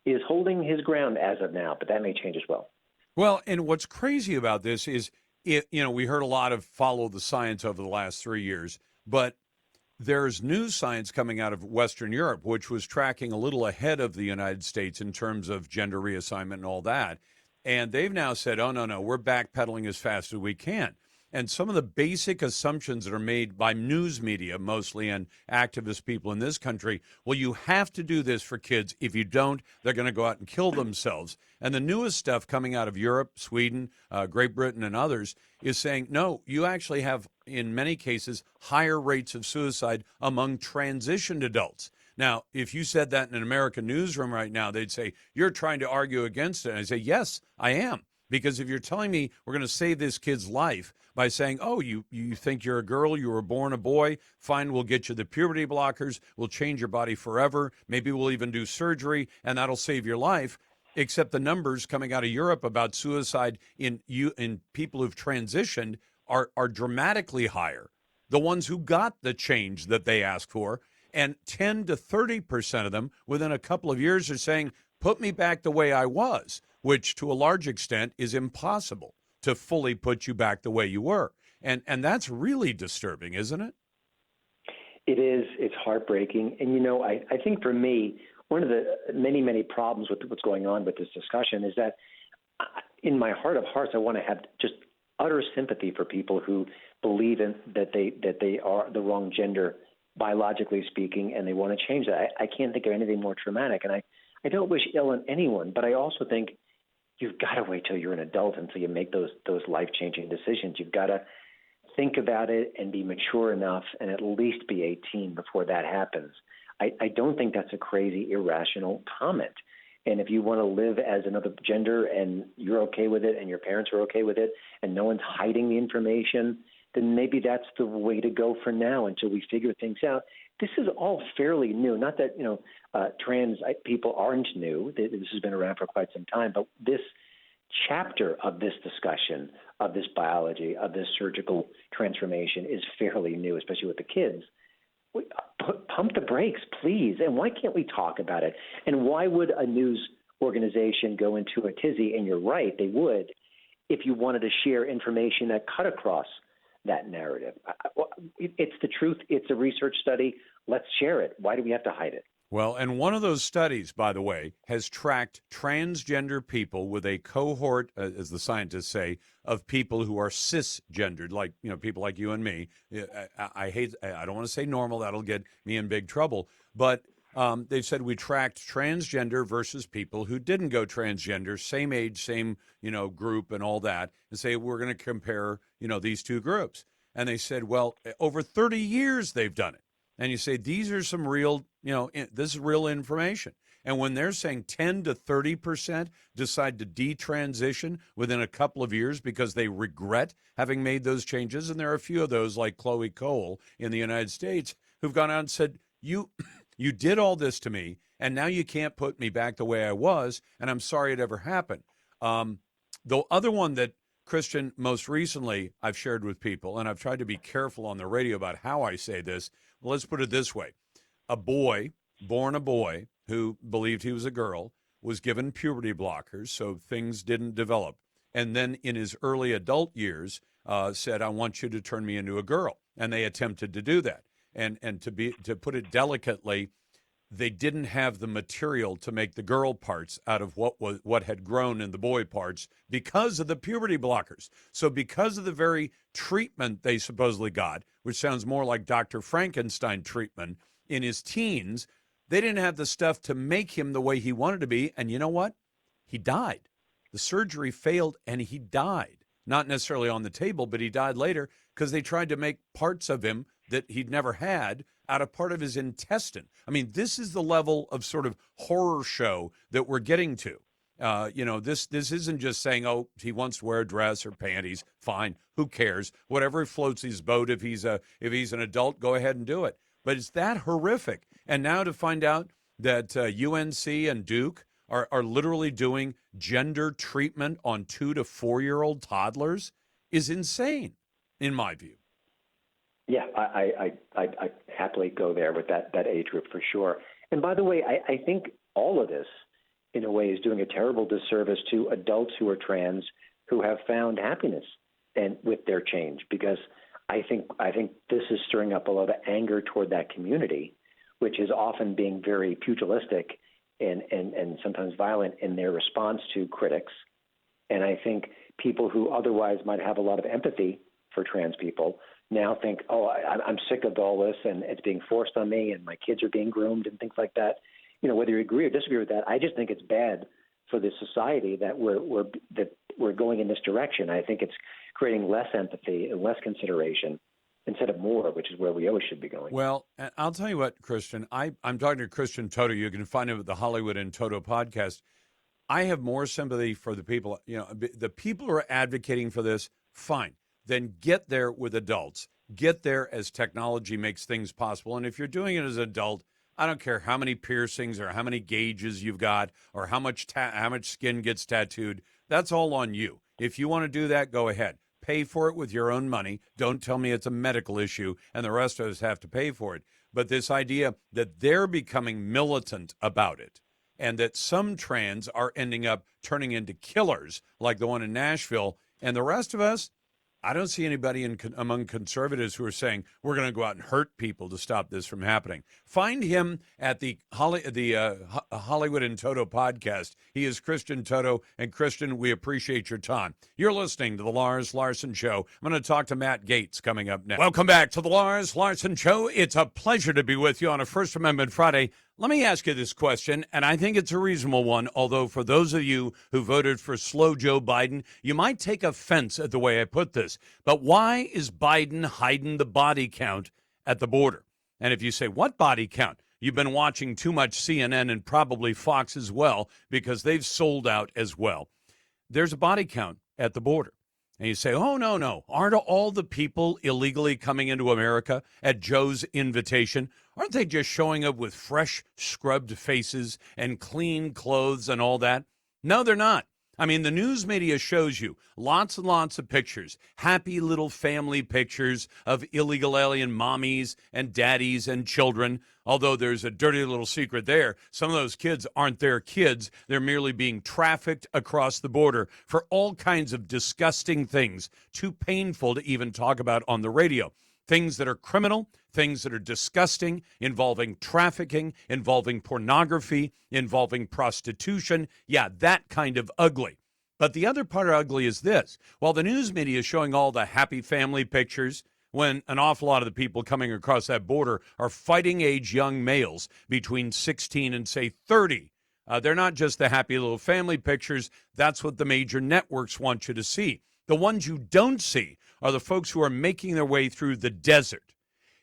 is holding his ground as of now, but that may change as well. Well, and what's crazy about this is, we heard a lot of follow the science over the last 3 years, but there's new science coming out of Western Europe, which was tracking a little ahead of the United States in terms of gender reassignment and all that. And they've now said, oh, no, we're backpedaling as fast as we can. And some of the basic assumptions that are made by news media mostly and activist people in this country, well, you have to do this for kids. If you don't, they're going to go out and kill themselves. And the newest stuff coming out of Europe, Sweden, Great Britain, and others is saying, no, you actually have, in many cases, higher rates of suicide among transitioned adults. Now, if you said that in an American newsroom right now, they'd say, you're trying to argue against it. And I say, yes, I am. Because if you're telling me we're going to save this kid's life by saying, oh, you think you're a girl, you were born a boy, fine, we'll get you the puberty blockers, we'll change your body forever, maybe we'll even do surgery, and that'll save your life, except the numbers coming out of Europe about suicide in people who've transitioned are dramatically higher. The ones who got the change that they asked for, and 10 to 30% of them within a couple of years are saying, put me back the way I was, which to a large extent is impossible to fully put you back the way you were. And that's really disturbing, isn't it? It is. It's heartbreaking. And, I think for me, one of the many, many problems with what's going on with this discussion is that in my heart of hearts, I want to have just utter sympathy for people who believe that they are the wrong gender, biologically speaking, and they want to change that. I can't think of anything more traumatic. And I don't wish ill on anyone, but I also think you've got to wait till you're an adult until you make those life-changing decisions. You've got to think about it and be mature enough and at least be 18 before that happens. I don't think that's a crazy, irrational comment. And if you want to live as another gender and you're okay with it and your parents are okay with it and no one's hiding the information, then maybe that's the way to go for now until we figure things out. This is all fairly new. Not that, trans people aren't new. This has been around for quite some time. But this chapter of this discussion, of this biology, of this surgical transformation is fairly new, especially with the kids. Pump the brakes, please. And why can't we talk about it? And why would a news organization go into a tizzy? And you're right, they would, if you wanted to share information that cut across that narrative. It's the truth. It's a research study. Let's share it. Why do we have to hide it? Well, and one of those studies, by the way, has tracked transgender people with a cohort, as the scientists say, of people who are cisgendered, like, people like you and me. I don't want to say normal. That'll get me in big trouble. But They said we tracked transgender versus people who didn't go transgender, same age, same, group and all that, and say we're going to compare, these two groups. And they said, well, over 30 years they've done it. And you say, these are some real, this is real information. And when they're saying 10 to 30% decide to detransition within a couple of years because they regret having made those changes, and there are a few of those like Chloe Cole in the United States who've gone out and said, you did all this to me, and now you can't put me back the way I was, and I'm sorry it ever happened. The other one that, Christian, most recently I've shared with people, and I've tried to be careful on the radio about how I say this. Well, let's put it this way. A boy, born a boy, who believed he was a girl, was given puberty blockers so things didn't develop. And then in his early adult years said, I want you to turn me into a girl. And they attempted to do that. And to put it delicately, they didn't have the material to make the girl parts out of what had grown in the boy parts because of the puberty blockers. So because of the very treatment they supposedly got, which sounds more like Dr. Frankenstein treatment in his teens, they didn't have the stuff to make him the way he wanted to be. And you know what? He died. The surgery failed and he died. Not necessarily on the table, but he died later because they tried to make parts of him that he'd never had out of part of his intestine. I mean, this is the level of sort of horror show that we're getting to. This isn't just saying, oh, he wants to wear a dress or panties. Fine. Who cares? Whatever floats his boat. If he's an adult, go ahead and do it. But it's that horrific. And now to find out that UNC and Duke are literally doing gender treatment on 2 to 4-year-old toddlers is insane, in my view. Yeah, I happily go there with that age group for sure. And by the way, I think all of this, in a way, is doing a terrible disservice to adults who are trans who have found happiness and with their change, because I think this is stirring up a lot of anger toward that community, which is often being very pugilistic and sometimes violent in their response to critics. And I think people who otherwise might have a lot of empathy for trans people now think, oh, I'm sick of all this and it's being forced on me and my kids are being groomed and things like that. Whether you agree or disagree with that, I just think it's bad for the society that we're going in this direction. I think it's creating less empathy and less consideration instead of more, which is where we always should be going. Well, I'll tell you what, Christian, I'm talking to Christian Toto. You can find him at the Hollywood and Toto podcast. I have more sympathy for the people, the people who are advocating for this, fine. Then get there with adults. Get there as technology makes things possible. And if you're doing it as an adult, I don't care how many piercings or how many gauges you've got or how much skin gets tattooed. That's all on you. If you want to do that, go ahead. Pay for it with your own money. Don't tell me it's a medical issue and the rest of us have to pay for it. But this idea that they're becoming militant about it and that some trans are ending up turning into killers like the one in Nashville and the rest of us, I don't see anybody among conservatives who are saying we're going to go out and hurt people to stop this from happening. Find him at the Hollywood and Toto podcast. He is Christian Toto. And Christian, we appreciate your time. You're listening to the Lars Larson Show. I'm going to talk to Matt Gaetz coming up next. Welcome back to the Lars Larson Show. It's a pleasure to be with you on a First Amendment Friday. Let me ask you this question, and I think it's a reasonable one, although for those of you who voted for slow Joe Biden, you might take offense at the way I put this. But why is Biden hiding the body count at the border? And if you say, what body count? You've been watching too much CNN and probably Fox as well, because they've sold out as well. There's a body count at the border. And you say, oh, no. Aren't all the people illegally coming into America at Joe's invitation? Aren't they just showing up with fresh, scrubbed faces and clean clothes and all that? No, they're not. I mean, the news media shows you lots and lots of pictures, happy little family pictures of illegal alien mommies and daddies and children. Although there's a dirty little secret there. Some of those kids aren't their kids. They're merely being trafficked across the border for all kinds of disgusting things, too painful to even talk about on the radio. Things that are criminal, things that are disgusting, involving trafficking, involving pornography, involving prostitution. Yeah, that kind of ugly. But the other part of ugly is this. While the news media is showing all the happy family pictures, when an awful lot of the people coming across that border are fighting-age young males between 16 and, say, 30. They're not just the happy little family pictures. That's what the major networks want you to see. The ones you don't see are the folks who are making their way through the desert.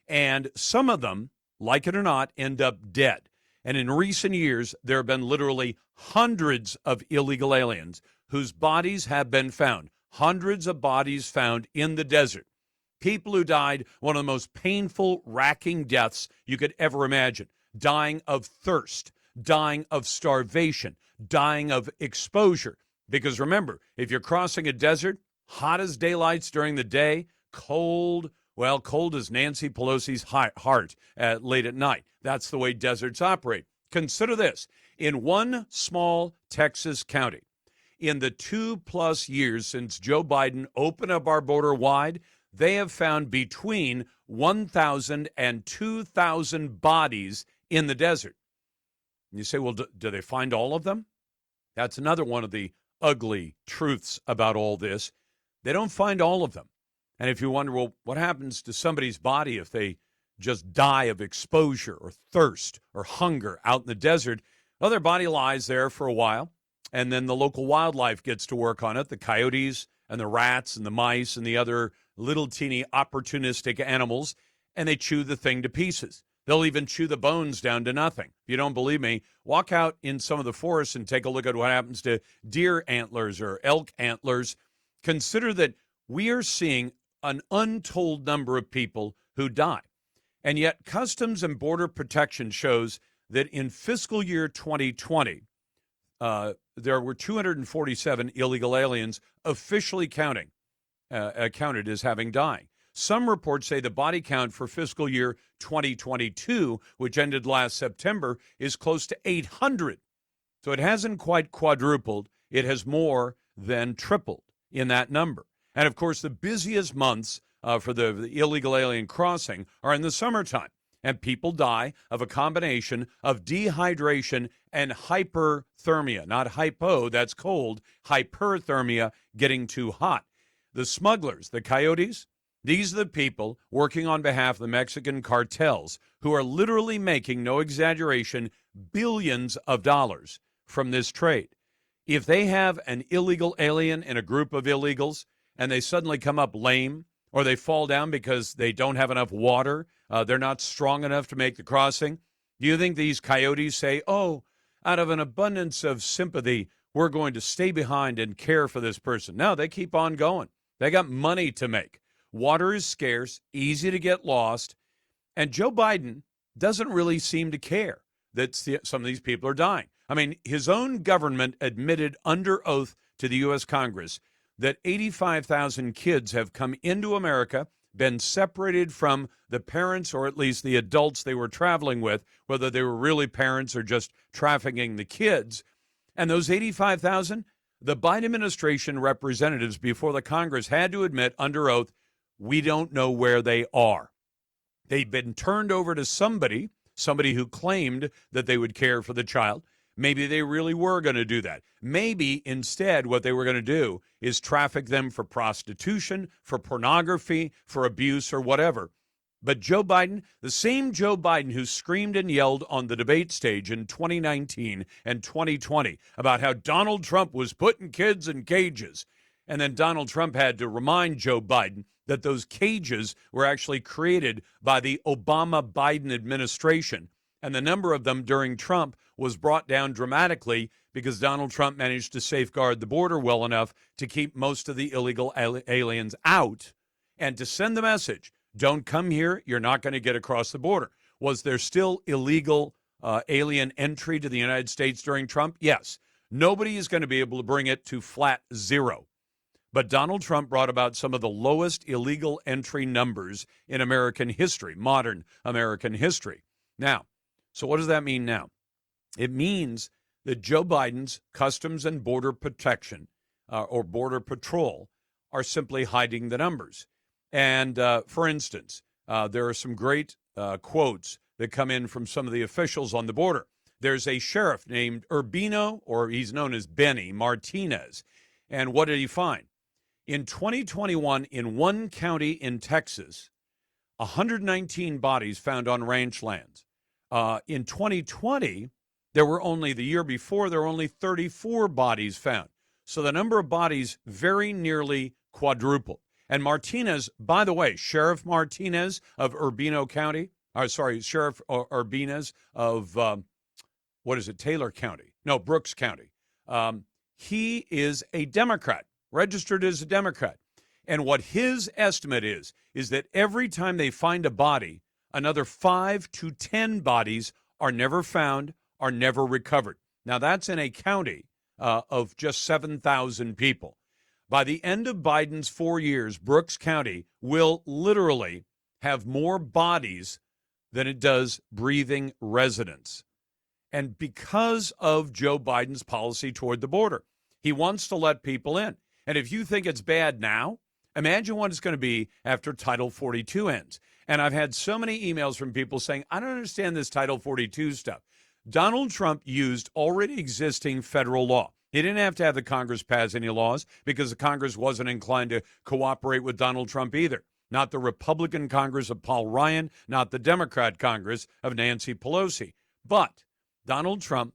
And some of them, like it or not, end up dead. And in recent years, there have been literally hundreds of illegal aliens whose bodies have been found. Hundreds of bodies found in the desert. People who died one of the most painful, racking deaths you could ever imagine. Dying of thirst, dying of starvation, dying of exposure. Because remember, if you're crossing a desert, hot as daylights during the day, cold, well, cold as Nancy Pelosi's heart late at night. That's the way deserts operate. Consider this. In one small Texas county, in the 2+ years since Joe Biden opened up our border wide, they have found between 1,000 and 2,000 bodies in the desert. And you say, well, do they find all of them? That's another one of the ugly truths about all this. They don't find all of them. And if you wonder, well, what happens to somebody's body if they just die of exposure or thirst or hunger out in the desert? Well, their body lies there for a while, and then the local wildlife gets to work on it, the coyotes and the rats and the mice and the other little teeny opportunistic animals, and they chew the thing to pieces. They'll even chew the bones down to nothing. If you don't believe me, walk out in some of the forests and take a look at what happens to deer antlers or elk antlers. Consider that we are seeing an untold number of people who die. And yet Customs and Border Protection shows that in fiscal year 2020, there were 247 illegal aliens officially counted as having died. Some reports say the body count for fiscal year 2022, which ended last September, is close to 800. So it hasn't quite quadrupled. It has more than tripled in that number. And, of course, the busiest months for the illegal alien crossing are in the summertime. And people die of a combination of dehydration and hyperthermia. Not hypo, that's cold. Hyperthermia, getting too hot. The smugglers, the coyotes, these are the people working on behalf of the Mexican cartels who are literally making, no exaggeration, billions of dollars from this trade. If they have an illegal alien in a group of illegals and they suddenly come up lame or they fall down because they don't have enough water, they're not strong enough to make the crossing, do you think these coyotes say, oh, out of an abundance of sympathy, we're going to stay behind and care for this person? No, they keep on going. They got money to make. Water is scarce, easy to get lost, and Joe Biden doesn't really seem to care that some of these people are dying. I mean, his own government admitted under oath to the U.S. Congress that 85,000 kids have come into America, been separated from the parents or at least the adults they were traveling with, whether they were really parents or just trafficking the kids. And those 85,000, the Biden administration representatives before the Congress had to admit under oath, we don't know where they are. They've been turned over to somebody who claimed that they would care for the child. Maybe they really were going to do that. Maybe instead what they were going to do is traffic them for prostitution, for pornography, for abuse or whatever. But Joe Biden, the same Joe Biden who screamed and yelled on the debate stage in 2019 and 2020 about how Donald Trump was putting kids in cages, and then Donald Trump had to remind Joe Biden that those cages were actually created by the Obama-Biden administration, and the number of them during Trump was brought down dramatically because Donald Trump managed to safeguard the border well enough to keep most of the illegal aliens out and to send the message, don't come here, you're not going to get across the border. Was there still illegal alien entry to the United States during Trump? Yes. Nobody is going to be able to bring it to flat zero. But Donald Trump brought about some of the lowest illegal entry numbers in American history, modern American history. Now, so what does that mean now? It means that Joe Biden's Customs and Border Protection or Border Patrol are simply hiding the numbers. And for instance, there are some great quotes that come in from some of the officials on the border. There's a sheriff named Urbino, or he's known as Benny Martinez. And what did he find? In 2021, in one county in Texas, 119 bodies found on ranch lands. In 2020, there were only, the year before, there were only 34 bodies found. So the number of bodies very nearly quadrupled. And Martinez, by the way, Sheriff Martinez of Urbino County, Sheriff Urbinez of, Taylor County? No, Brooks County. He is a Democrat, registered as a Democrat. And what his estimate is that every time they find a body, another 5 to 10 bodies are never found, are never recovered. Now, that's in a county of just 7,000 people. By the end of Biden's 4 years, Brooks County will literally have more bodies than it does breathing residents. And because of Joe Biden's policy toward the border, he wants to let people in. And if you think it's bad now, imagine what it's going to be after Title 42 ends. And I've had so many emails from people saying, I don't understand this Title 42 stuff. Donald Trump used already existing federal law. He didn't have to have the Congress pass any laws because the Congress wasn't inclined to cooperate with Donald Trump either. Not the Republican Congress of Paul Ryan, not the Democrat Congress of Nancy Pelosi. But Donald Trump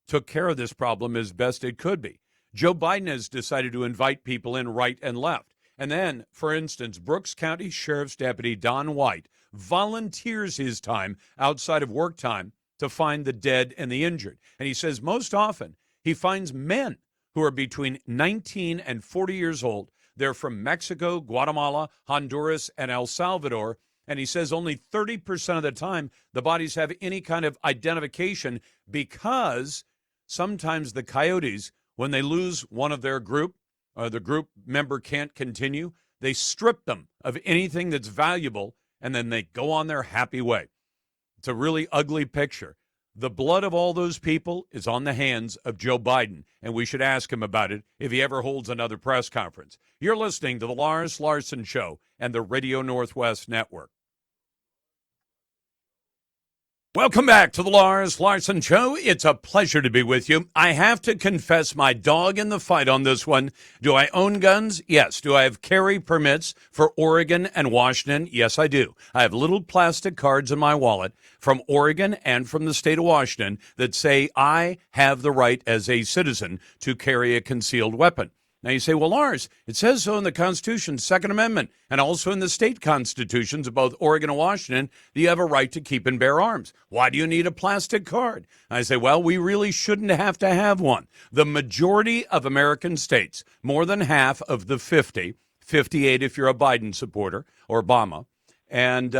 took care of this problem as best it could be. Joe Biden has decided to invite people in right and left. And then, for instance, Brooks County Sheriff's Deputy Don White volunteers his time outside of work time to find the dead and the injured. And he says most often he finds men who are between 19 and 40 years old. They're from Mexico, Guatemala, Honduras, and El Salvador. And he says only 30% of the time the bodies have any kind of identification because sometimes the coyotes, when they lose one of their group, or the group member can't continue, they strip them of anything that's valuable, and then they go on their happy way. It's a really ugly picture. The blood of all those people is on the hands of Joe Biden, and we should ask him about it if he ever holds another press conference. You're listening to the Lars Larson Show and the Radio Northwest Network. Welcome back to the Lars Larson Show. It's a pleasure to be with you. I have to confess my dog in the fight on this one. Do I own guns? Yes. Do I have carry permits for Oregon and Washington? Yes, I do. I have little plastic cards in my wallet from Oregon and from the state of Washington that say I have the right as a citizen to carry a concealed weapon. Now you say, well, Lars, it says so in the Constitution, Second Amendment, and also in the state constitutions of both Oregon and Washington, that you have a right to keep and bear arms. Why do you need a plastic card? I say, well, we really shouldn't have to have one. The majority of American states, more than half of the 50, 58 if you're a Biden supporter, or Obama, and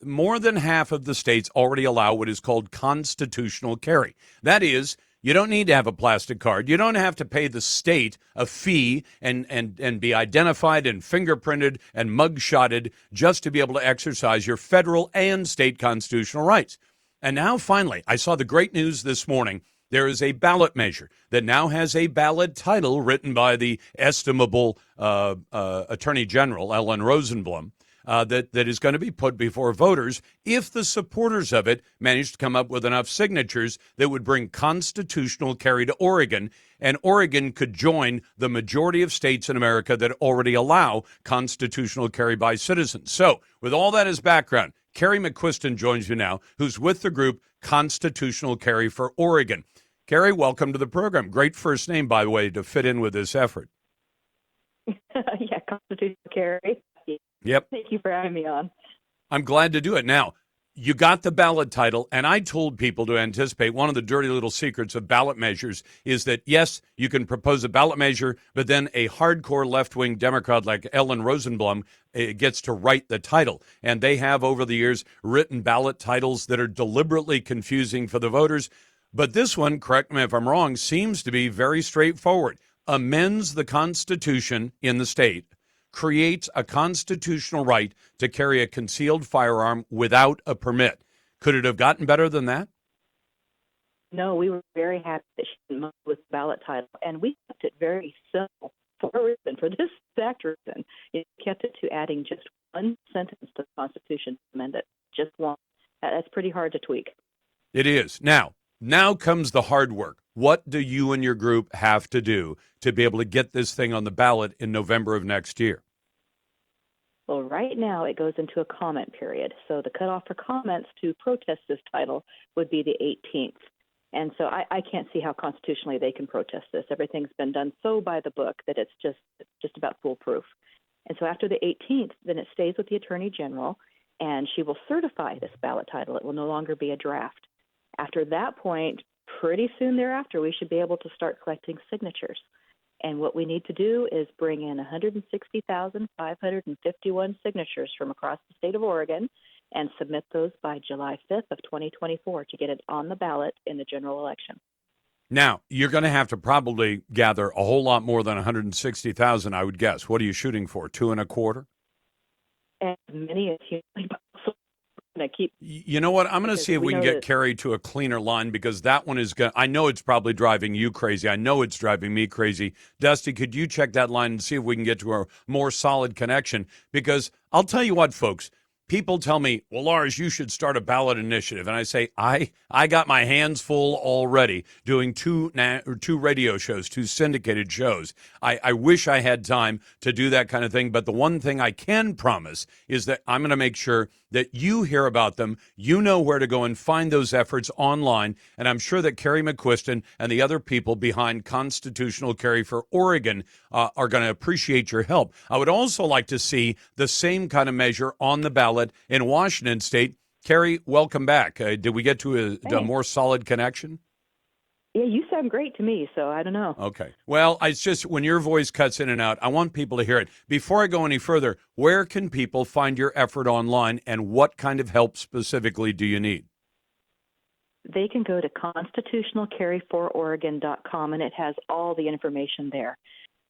more than half of the states already allow what is called constitutional carry. That is, you don't need to have a plastic card. You don't have to pay the state a fee and be identified and fingerprinted and mugshotted just to be able to exercise your federal and state constitutional rights. And now, finally, I saw the great news this morning. There is a ballot measure that now has a ballot title written by the estimable Attorney General, Ellen Rosenblum, that is going to be put before voters if the supporters of it manage to come up with enough signatures that would bring constitutional carry to Oregon, and Oregon could join the majority of states in America that already allow constitutional carry by citizens. So, with all that as background, Carrie McQuiston joins you now, who's with the group Constitutional Carry for Oregon. Carrie, welcome to the program. Great first name, by the way, to fit in with this effort. Yeah, Constitutional Carry. Yep. Thank you for having me on. I'm glad to do it. Now, you got the ballot title, and I told people to anticipate one of the dirty little secrets of ballot measures is that, yes, you can propose a ballot measure, but then a hardcore left-wing Democrat like Ellen Rosenblum gets to write the title. And they have, over the years, written ballot titles that are deliberately confusing for the voters. But this one, correct me if I'm wrong, seems to be very straightforward. Amends the Constitution in the state, creates a constitutional right to carry a concealed firearm without a permit. Could it have gotten better than that? No, we were very happy that she didn't move with the ballot title, and we kept it very simple for a reason, for this exact reason. It kept it to adding just one sentence to the Constitution to amend it, just one. That's pretty hard to tweak. It is. Now comes the hard work. What do you and your group have to do to be able to get this thing on the ballot in November of next year? Well, right now it goes into a comment period. So the cutoff for comments to protest this title would be the 18th. And so I can't see how constitutionally they can protest this. Everything's been done so by the book that it's just about foolproof. And so after the 18th, then it stays with the Attorney General, and she will certify this ballot title. It will no longer be a draft. After that point, pretty soon thereafter, we should be able to start collecting signatures. And what we need to do is bring in 160,551 signatures from across the state of Oregon and submit those by July 5th of 2024 to get it on the ballot in the general election. Now, you're going to have to probably gather a whole lot more than 160,000, I would guess. What are you shooting for, 2.25? As many as humanly possible. You know what? I'm going to see if we can get Carrie to a cleaner line, because that one is going. I know it's probably driving you crazy. I know it's driving me crazy. Dusty, could you check that line and see if we can get to a more solid connection? Because I'll tell you what, folks. People tell me, well, Lars, you should start a ballot initiative. And I say, I got my hands full already doing two radio shows, 2 syndicated shows. I wish I had time to do that kind of thing. But the one thing I can promise is that I'm going to make sure that you hear about them. You know where to go and find those efforts online. And I'm sure that Carrie McQuiston and the other people behind Constitutional Carry for Oregon are going to appreciate your help. I would also like to see the same kind of measure on the ballot in Washington State. Carrie, welcome back. Did we get to a more solid connection? Yeah, you sound great to me, so I don't know. Okay. Well, it's just when your voice cuts in and out, I want people to hear it. Before I go any further, where can people find your effort online, and what kind of help specifically do you need? They can go to constitutionalcarryfororegon.com, and it has all the information there.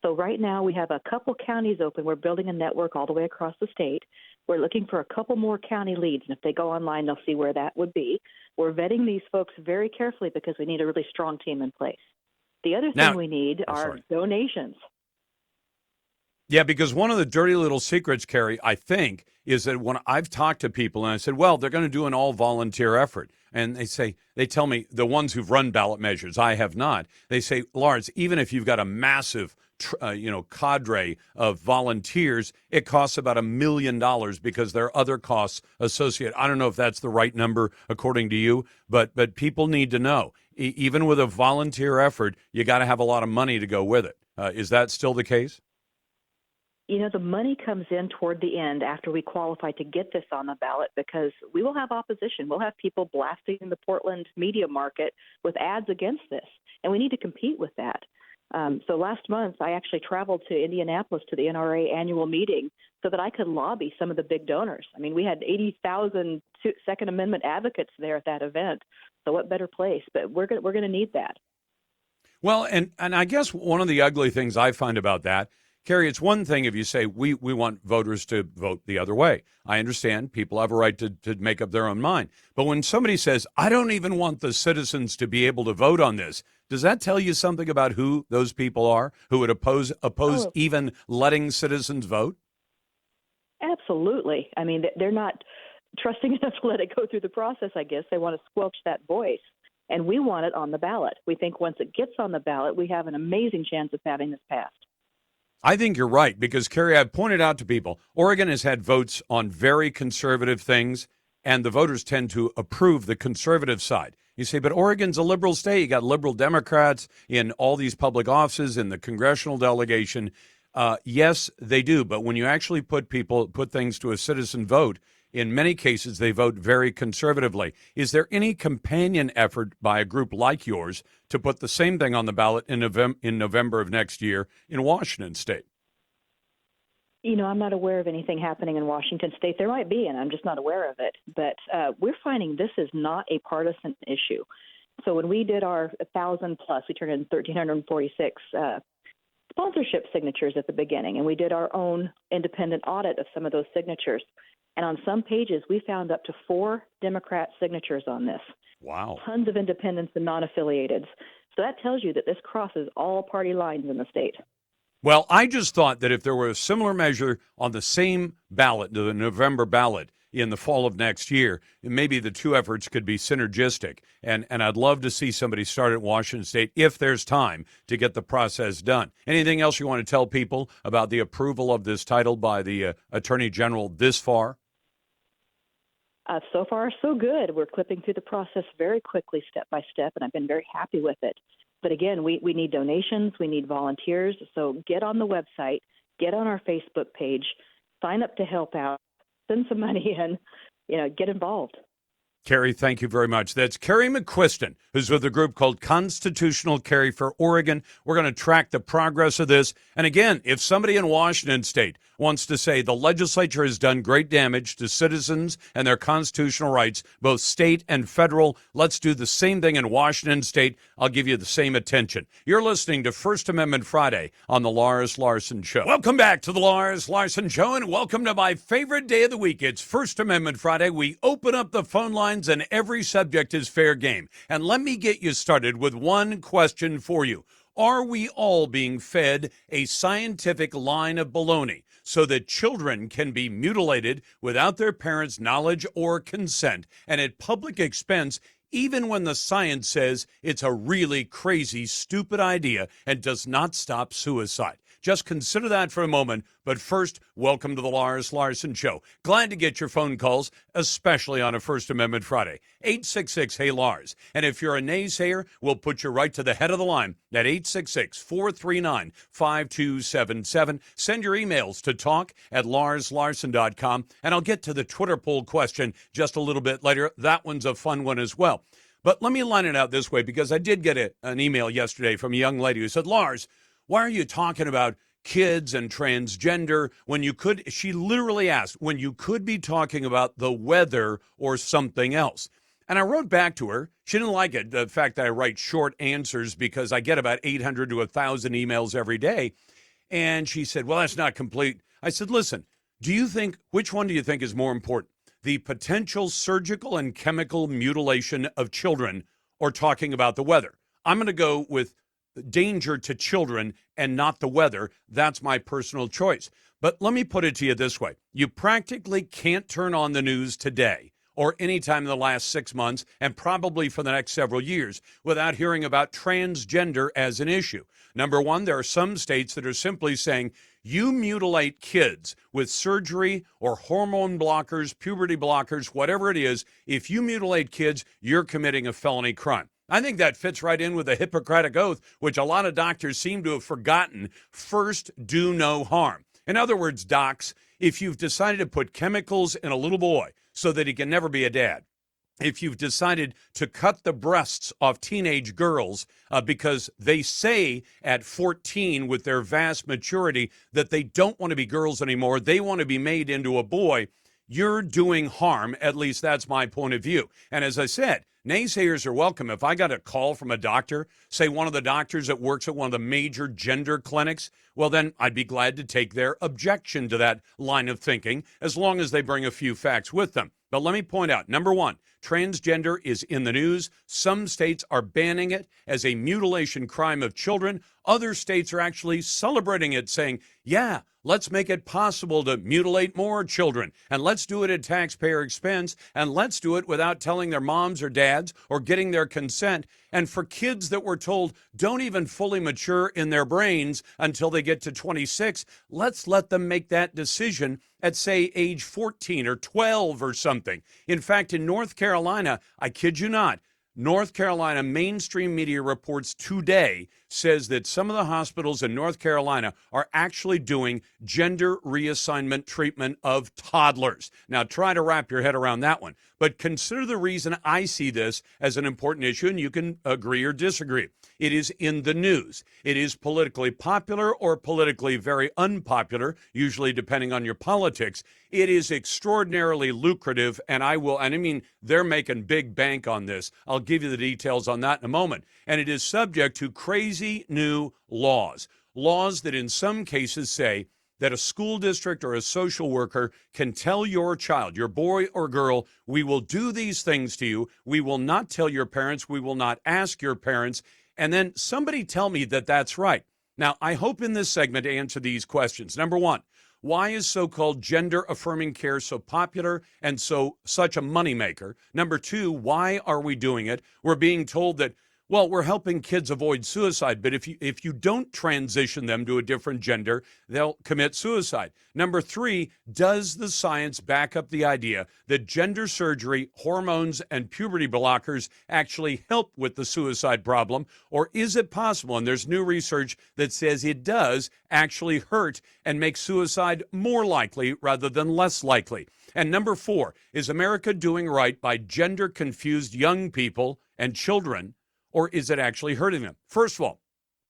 So right now we have a couple counties open. We're building a network all the way across the state. We're looking for a couple more county leads, and if they go online, they'll see where that would be. We're vetting these folks very carefully because we need a really strong team in place. The other thing we need are donations. Yeah, because one of the dirty little secrets, Carrie, I think, is that when I've talked to people and I said, well, they're going to do an all-volunteer effort. And they tell me, the ones who've run ballot measures, I have not. They say, Lars, even if you've got a massive cadre of volunteers, it costs about $1 million because there are other costs associated. I don't know if that's the right number according to you, but people need to know. Even with a volunteer effort, you got to have a lot of money to go with it. Is that still the case? You know, the money comes in toward the end after we qualify to get this on the ballot, because we will have opposition. We'll have people blasting the Portland media market with ads against this, and we need to compete with that. So last month, I actually traveled to Indianapolis to the NRA annual meeting so that I could lobby some of the big donors. I mean, we had 80,000 Second Amendment advocates there at that event. So what better place? But we're going to need that. Well, and I guess one of the ugly things I find about that, Carrie, it's one thing if you say we want voters to vote the other way. I understand people have a right to make up their own mind. But when somebody says, I don't even want the citizens to be able to vote on this, does that tell you something about who those people are who would oppose even letting citizens vote? Absolutely. I mean, they're not trusting enough to let it go through the process, I guess. They want to squelch that voice. And we want it on the ballot. We think once it gets on the ballot, we have an amazing chance of having this passed. I think you're right, because, Carrie, I've pointed out to people, Oregon has had votes on very conservative things, and the voters tend to approve the conservative side. You say, but Oregon's a liberal state. You got liberal Democrats in all these public offices, in the congressional delegation. Yes, they do. But when you actually put things to a citizen vote, in many cases, they vote very conservatively. Is there any companion effort by a group like yours to put the same thing on the ballot in November of next year in Washington State? You know, I'm not aware of anything happening in Washington State. There might be, and I'm just not aware of it. But we're finding this is not a partisan issue. So when we did our 1,000 plus, we turned in 1,346 sponsorship signatures at the beginning, and we did our own independent audit of some of those signatures. And on some pages, we found up to 4 Democrat signatures on this. Wow. Tons of independents and non-affiliateds. So that tells you that this crosses all party lines in the state. Well, I just thought that if there were a similar measure on the same ballot, the November ballot, in the fall of next year. Maybe the two efforts could be synergistic. And I'd love to see somebody start at Washington State if there's time to get the process done. Anything else you want to tell people about the approval of this title by the Attorney General this far? So far, so good. We're clipping through the process very quickly, step by step, and I've been very happy with it. But again, we need donations. We need volunteers. So get on the website, get on our Facebook page, sign up to help out, send some money in, get involved. Carrie, thank you very much. That's Carrie McQuiston, who's with a group called Constitutional Carry for Oregon. We're going to track the progress of this. And again, if somebody in Washington State wants to say the legislature has done great damage to citizens and their constitutional rights, both state and federal, let's do the same thing in Washington State. I'll give you the same attention. You're listening to First Amendment Friday on the Lars Larson Show. Welcome back to the Lars Larson Show, and welcome to my favorite day of the week. It's First Amendment Friday. We open up the phone lines, and every subject is fair game. And let me get you started with one question for you. Are we all being fed a scientific line of baloney so that children can be mutilated without their parents' knowledge or consent and at public expense, even when the science says it's a really crazy, stupid idea and does not stop suicide? Just consider that for a moment. But first, welcome to the Lars Larson Show. Glad to get your phone calls, especially on a First Amendment Friday. 866-HEY-LARS. And if you're a naysayer, we'll put you right to the head of the line at 866-439-5277. Send your emails to talk@larslarson.com. And I'll get to the Twitter poll question just a little bit later. That one's a fun one as well. But let me line it out this way, because I did get an email yesterday from a young lady who said, Lars, why are you talking about kids and transgender when you could, she literally asked, when you could be talking about the weather or something else? And I wrote back to her. She didn't like it, the fact that I write short answers, because I get about 800 to 1,000 emails every day. And she said, well, that's not complete. I said, listen, which one do you think is more important? The potential surgical and chemical mutilation of children or talking about the weather? I'm going to go with danger to children and not the weather. That's my personal choice. But let me put it to you this way. You practically can't turn on the news today or any time in the last 6 months and probably for the next several years without hearing about transgender as an issue. Number one, there are some states that are simply saying you mutilate kids with surgery or hormone blockers, puberty blockers, whatever it is. If you mutilate kids, you're committing a felony crime. I think that fits right in with the Hippocratic Oath, which a lot of doctors seem to have forgotten. First, do no harm. In other words, docs, if you've decided to put chemicals in a little boy so that he can never be a dad, if you've decided to cut the breasts off teenage girls because they say at 14 with their vast maturity that they don't want to be girls anymore, they want to be made into a boy, you're doing harm. At least that's my point of view. And as I said, naysayers are welcome. If I got a call from a doctor, say one of the doctors that works at one of the major gender clinics, well, then I'd be glad to take their objection to that line of thinking, as long as they bring a few facts with them. But let me point out, number one, transgender is in the news. Some states are banning it as a mutilation crime of children. Other states are actually celebrating it, saying, yeah, let's make it possible to mutilate more children, and let's do it at taxpayer expense, and let's do it without telling their moms or dads or getting their consent. And for kids that we're told don't even fully mature in their brains until they get to 26, let's let them make that decision at, say, age 14 or 12 or something. In fact, in North Carolina, I kid you not, North Carolina mainstream media reports today says that some of the hospitals in North Carolina are actually doing gender reassignment treatment of toddlers. Now, try to wrap your head around that one. But consider the reason I see this as an important issue, and you can agree or disagree. It is in the news. It is politically popular or politically very unpopular, usually depending on your politics. It is extraordinarily lucrative, and I mean, they're making big bank on this. I'll give you the details on that in a moment. And it is subject to crazy new laws that in some cases say that a school district or a social worker can tell your child, your boy or girl, we will do these things to you. We will not tell your parents. We will not ask your parents. And then somebody tell me that that's right. Now, I hope in this segment to answer these questions. Number one, Why is so-called gender-affirming care so popular and such a moneymaker? Number two, why are we doing it? We're being told that, well, we're helping kids avoid suicide, but if you don't transition them to a different gender, they'll commit suicide. Number three, does the science back up the idea that gender surgery, hormones, and puberty blockers actually help with the suicide problem? Or is it possible, and there's new research that says it does actually hurt and make suicide more likely rather than less likely? And number four, is America doing right by gender-confused young people and children, or is it actually hurting them? First of all,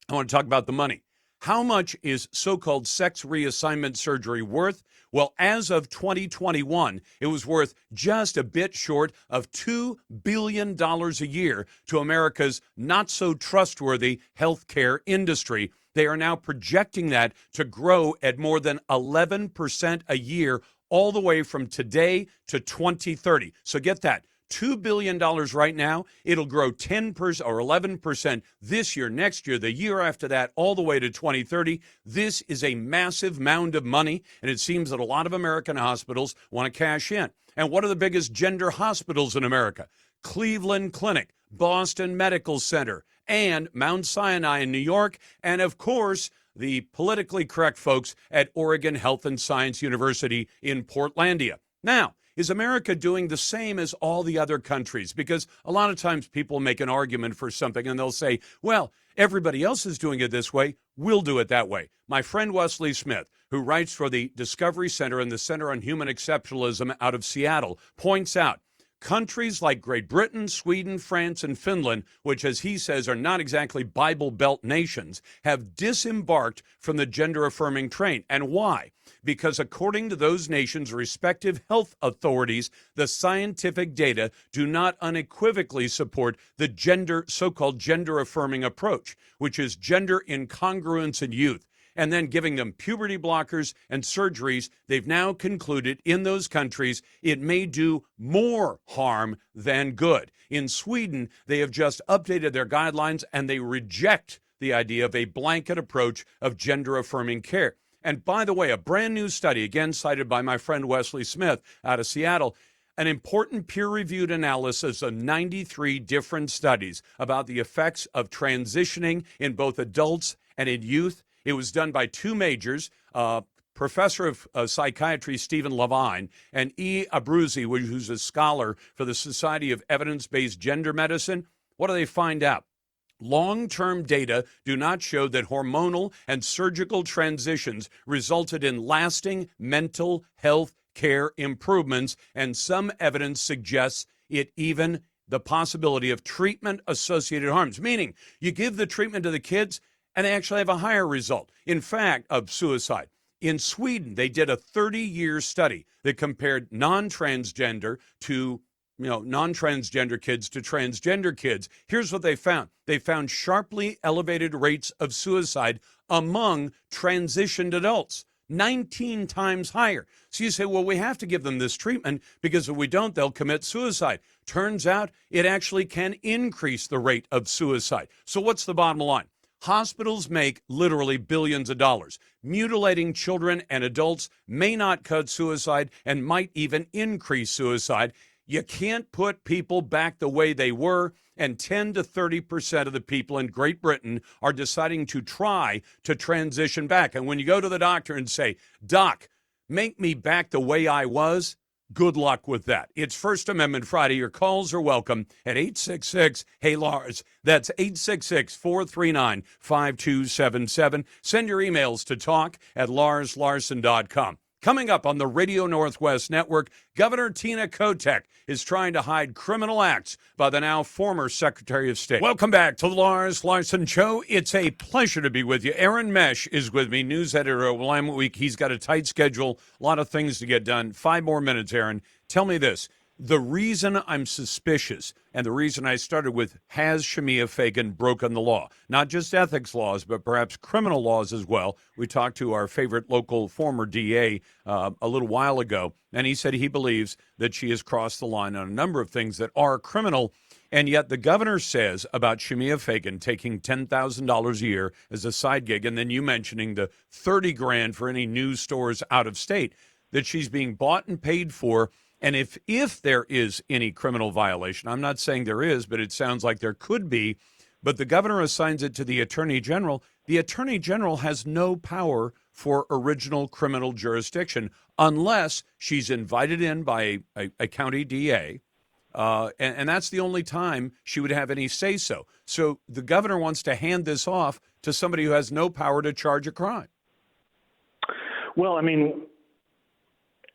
I want to talk about the money. How much is so-called sex reassignment surgery worth? Well, as of 2021, it was worth just a bit short of $2 billion a year to America's not-so-trustworthy healthcare industry. They are now projecting that to grow at more than 11% a year all the way from today to 2030. So get that. $2 billion right now. It'll grow 10% or 11% this year, next year, the year after that, all the way to 2030. This is a massive mound of money, and it seems that a lot of American hospitals want to cash in. And what are the biggest gender hospitals in America? Cleveland Clinic, Boston Medical Center, and Mount Sinai in New York, and of course, the politically correct folks at Oregon Health and Science University in Portlandia. Now, is America doing the same as all the other countries? Because a lot of times people make an argument for something and they'll say, well, everybody else is doing it this way, we'll do it that way. My friend Wesley Smith, who writes for the Discovery Center and the Center on Human Exceptionalism out of Seattle, points out countries like Great Britain, Sweden, France, and Finland, which, as he says, are not exactly Bible Belt nations, have disembarked from the gender-affirming train. And why? Because according to those nations' respective health authorities, the scientific data do not unequivocally support the so-called gender-affirming approach, which is gender incongruence in youth, and then giving them puberty blockers and surgeries. They've now concluded in those countries it may do more harm than good. In Sweden, they have just updated their guidelines and they reject the idea of a blanket approach of gender-affirming care. And by the way, a brand new study, again cited by my friend Wesley Smith out of Seattle, an important peer-reviewed analysis of 93 different studies about the effects of transitioning in both adults and in youth. It was done by two majors, Professor of Psychiatry Stephen Levine and E. Abruzzi, who's a scholar for the Society of Evidence-Based Gender Medicine. What do they find out? Long-term data do not show that hormonal and surgical transitions resulted in lasting mental health care improvements, and some evidence suggests it even the possibility of treatment-associated harms, meaning you give the treatment to the kids and they actually have a higher result, in fact, of suicide. In Sweden, they did a 30-year study that compared non-transgender kids to transgender kids. Here's what they found. They found sharply elevated rates of suicide among transitioned adults, 19 times higher. So you say, well, we have to give them this treatment because if we don't, they'll commit suicide. Turns out it actually can increase the rate of suicide. So what's the bottom line? Hospitals make literally billions of dollars. Mutilating children and adults may not cut suicide and might even increase suicide. You can't put people back the way they were, and 10 to 30% of the people in Great Britain are deciding to try to transition back. And when you go to the doctor and say, Doc, make me back the way I was, good luck with that. It's First Amendment Friday. Your calls are welcome at 866-HEY-LARS. That's 866-439-5277. Send your emails to talk@larslarson.com. Coming up on the Radio Northwest Network, Governor Tina Kotek is trying to hide criminal acts by the now former Secretary of State. Welcome back to the Lars Larson Show. It's a pleasure to be with you. Aaron Mesh is with me, news editor of Willamette Week. He's got a tight schedule, a lot of things to get done. 5 more minutes, Aaron. Tell me this. The reason I'm suspicious and the reason I started with, has Shemia Fagan broken the law? Not just ethics laws, but perhaps criminal laws as well. We talked to our favorite local former DA a little while ago, and he said he believes that she has crossed the line on a number of things that are criminal. And yet the governor says about Shemia Fagan taking $10,000 a year as a side gig, and then you mentioning the $30,000 for any news stores out of state, that she's being bought and paid for. And if there is any criminal violation, I'm not saying there is, but it sounds like there could be, but the governor assigns it to the attorney general. The attorney general has no power for original criminal jurisdiction unless she's invited in by a county DA. And that's the only time she would have any say-so. So the governor wants to hand this off to somebody who has no power to charge a crime. Well, I mean,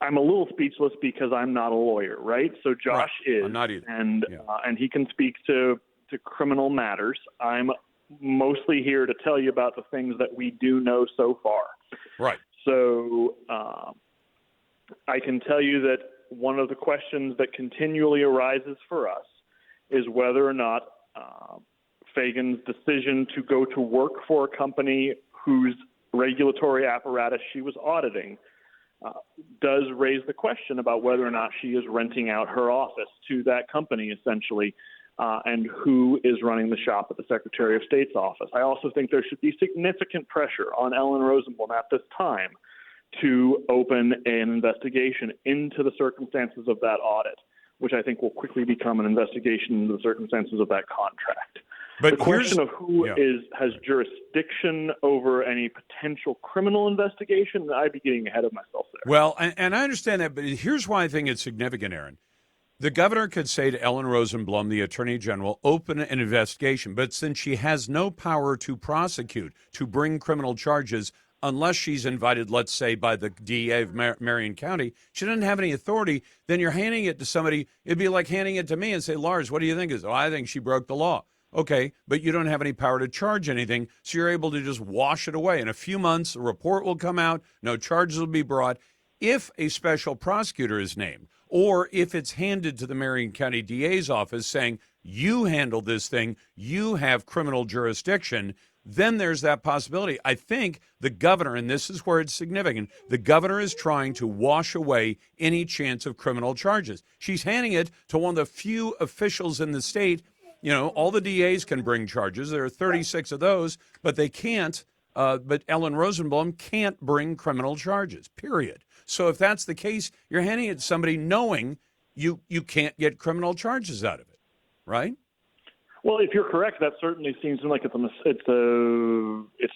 I'm a little speechless because I'm not a lawyer, right? So Josh is, I'm not either. And he can speak to criminal matters. I'm mostly here to tell you about the things that we do know so far. Right. So I can tell you that one of the questions that continually arises for us is whether or not Fagan's decision to go to work for a company whose regulatory apparatus she was auditing does raise the question about whether or not she is renting out her office to that company, essentially, and who is running the shop at the Secretary of State's office. I also think there should be significant pressure on Ellen Rosenblum at this time to open an investigation into the circumstances of that audit, which I think will quickly become an investigation into the circumstances of that contract. But the question of who has jurisdiction over any potential criminal investigation, I'd be getting ahead of myself there. Well, and I understand that, but here's why I think it's significant, Aaron. The governor could say to Ellen Rosenblum, the attorney general, open an investigation. But since she has no power to prosecute, to bring criminal charges, unless she's invited, let's say, by the DA of Marion County, she doesn't have any authority, then you're handing it to somebody. It'd be like handing it to me and say, Lars, what do you think? Oh, I think she broke the law. Okay, but you don't have any power to charge anything, so you're able to just wash it away. In a few months, a report will come out, no charges will be brought. If a special prosecutor is named, or if it's handed to the Marion County DA's office saying, you handle this thing, you have criminal jurisdiction, then there's that possibility. I think the governor, and this is where it's significant, the governor is trying to wash away any chance of criminal charges. She's handing it to one of the few officials in the state. You know, all the DAs can bring charges. There are 36 of those, but they can't. But Ellen Rosenblum can't bring criminal charges, period. So if that's the case, you're handing it to somebody knowing you can't get criminal charges out of it, right? Well, if you're correct, that certainly seems like it's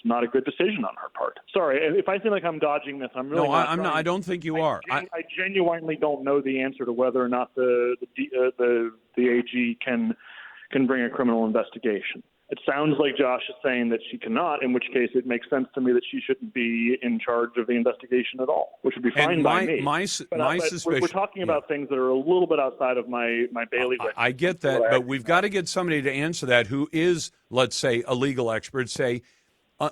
not a good decision on her part. Sorry, if I feel like I'm dodging this, I'm really not. No, I'm not. I don't think you are. I genuinely don't know the answer to whether or not the AG can bring a criminal investigation. It sounds like Josh is saying that she cannot, in which case it makes sense to me that she shouldn't be in charge of the investigation at all, which would be fine by me. My suspicion. We're talking about things that are a little bit outside of my bailiwick. I get that, but we've got to get somebody to answer that who is, let's say, a legal expert. Say,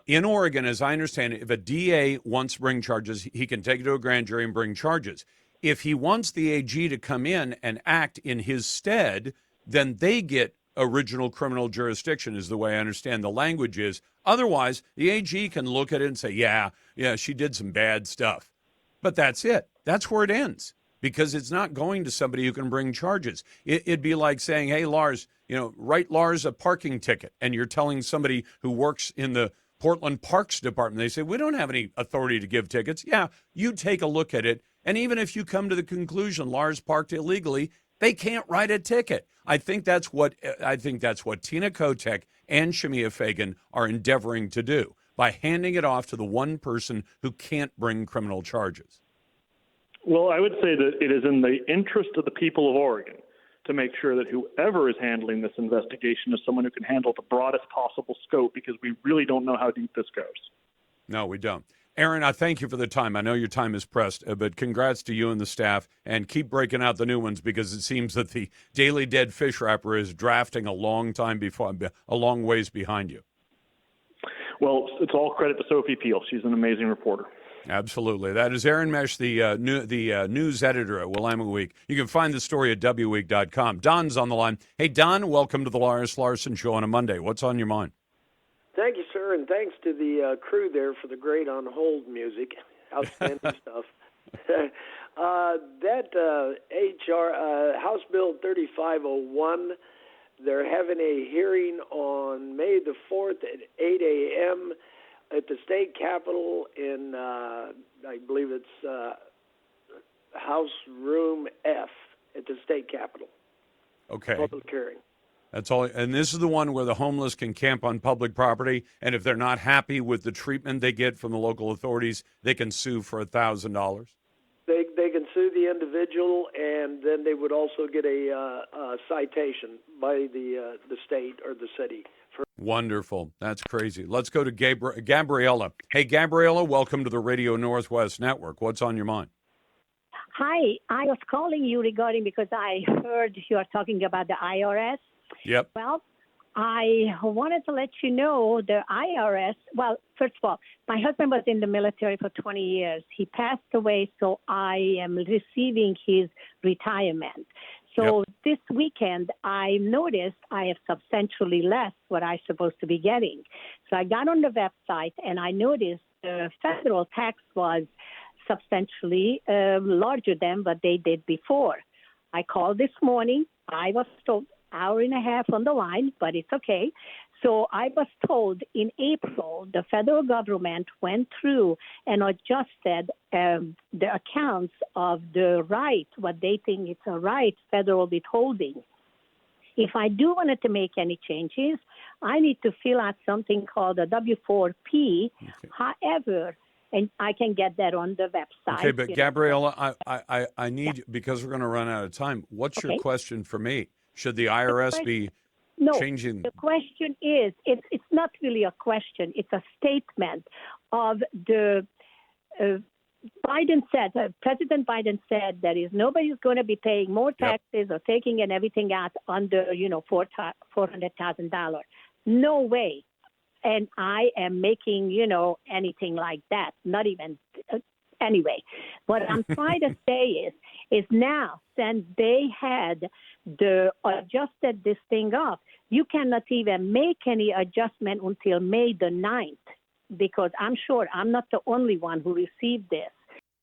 in Oregon, as I understand it, if a DA wants to bring charges, he can take it to a grand jury and bring charges. If he wants the AG to come in and act in his stead, then they get original criminal jurisdiction, is the way I understand the language is. Otherwise, the AG can look at it and say, yeah, she did some bad stuff. But that's it. That's where it ends, because it's not going to somebody who can bring charges. It'd be like saying, hey, Lars, write Lars a parking ticket, and you're telling somebody who works in the Portland Parks Department, they say, we don't have any authority to give tickets. Yeah, you take a look at it, and even if you come to the conclusion Lars parked illegally, they can't write a ticket. I think that's what Tina Kotek and Shemia Fagan are endeavoring to do by handing it off to the one person who can't bring criminal charges. Well, I would say that it is in the interest of the people of Oregon to make sure that whoever is handling this investigation is someone who can handle the broadest possible scope, because we really don't know how deep this goes. No, we don't. Aaron, I thank you for the time. I know your time is pressed, but congrats to you and the staff, and keep breaking out the new ones, because it seems that the Daily Dead Fish Wrapper is drafting a long ways behind you. Well, it's all credit to Sophie Peel. She's an amazing reporter. Absolutely. That is Aaron Mesh, the news editor at Willamette Week. You can find the story at wweek.com. Don's on the line. Hey, Don, welcome to the Lars Larson Show on a Monday. What's on your mind? Thank you, sir, and thanks to the crew there for the great on hold music. Outstanding stuff. That HR House Bill 3501 They're having a hearing on May the 4th at 8 a.m. at the state capitol in, I believe it's House Room F at the state capitol. Okay. Public hearing. That's all. And this is the one where the homeless can camp on public property, and if they're not happy with the treatment they get from the local authorities, they can sue for $1,000. They can sue the individual, and then they would also get a citation by the state or the city. Wonderful. That's crazy. Let's go to Gabriella. Hey, Gabriella, welcome to the Radio Northwest Network. What's on your mind? Hi, I was calling you regarding because I heard you are talking about the IRS. Yep. Well, I wanted to let you know the IRS, well, first of all, my husband was in the military for 20 years. He passed away, so I am receiving his retirement. So This weekend, I noticed I have substantially less what I'm supposed to be getting. So I got on the website, and I noticed the federal tax was substantially larger than what they did before. I called this morning. I was told hour and a half on the line, but it's okay. So I was told in April, the federal government went through and adjusted the accounts of the right, what they think it's a right, federal withholding. If I do want to make any changes, I need to fill out something called a W-4P. Okay. However, and I can get that on the website. Okay, but Gabriella, I need, because we're going to run out of time, what's your question for me? Should the IRS be changing? The question is, it's not really a question. It's a statement of the President Biden said that nobody's going to be paying more taxes or taking and everything out under, $400,000. No way. And I am making, anything like that, not even anyway. What I'm trying to say is now, since they had adjusted this thing up, you cannot even make any adjustment until May the 9th, because I'm sure I'm not the only one who received this.